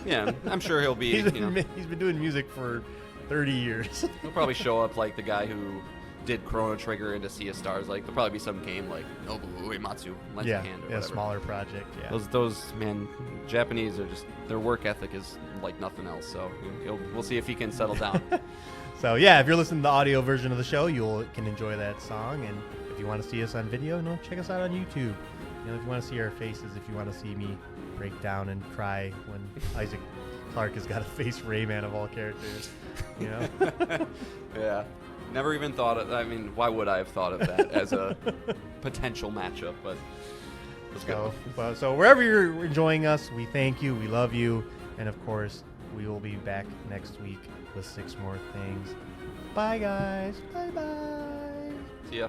Yeah, I'm sure he'll be. He's been doing music for 30 years. He'll probably show up like the guy who did Chrono Trigger into Sea of Stars. Like there'll probably be some game like Nobuo Uematsu lends a hand or whatever. Smaller project. Yeah, those man, Japanese are just their work ethic is like nothing else. So we'll see if he can settle down. So if you're listening to the audio version of the show, you can enjoy that song. And if you want to see us on video, check us out on YouTube. If you want to see our faces, if you want to see me break down and cry when Isaac Clarke has got to face Rayman of all characters, Yeah. Never even thought of. I mean, why would I have thought of that as a potential matchup? But let's go. So wherever you're enjoying us, we thank you, we love you, and of course, we will be back next week with 6 more things. Bye, guys. Bye. See ya.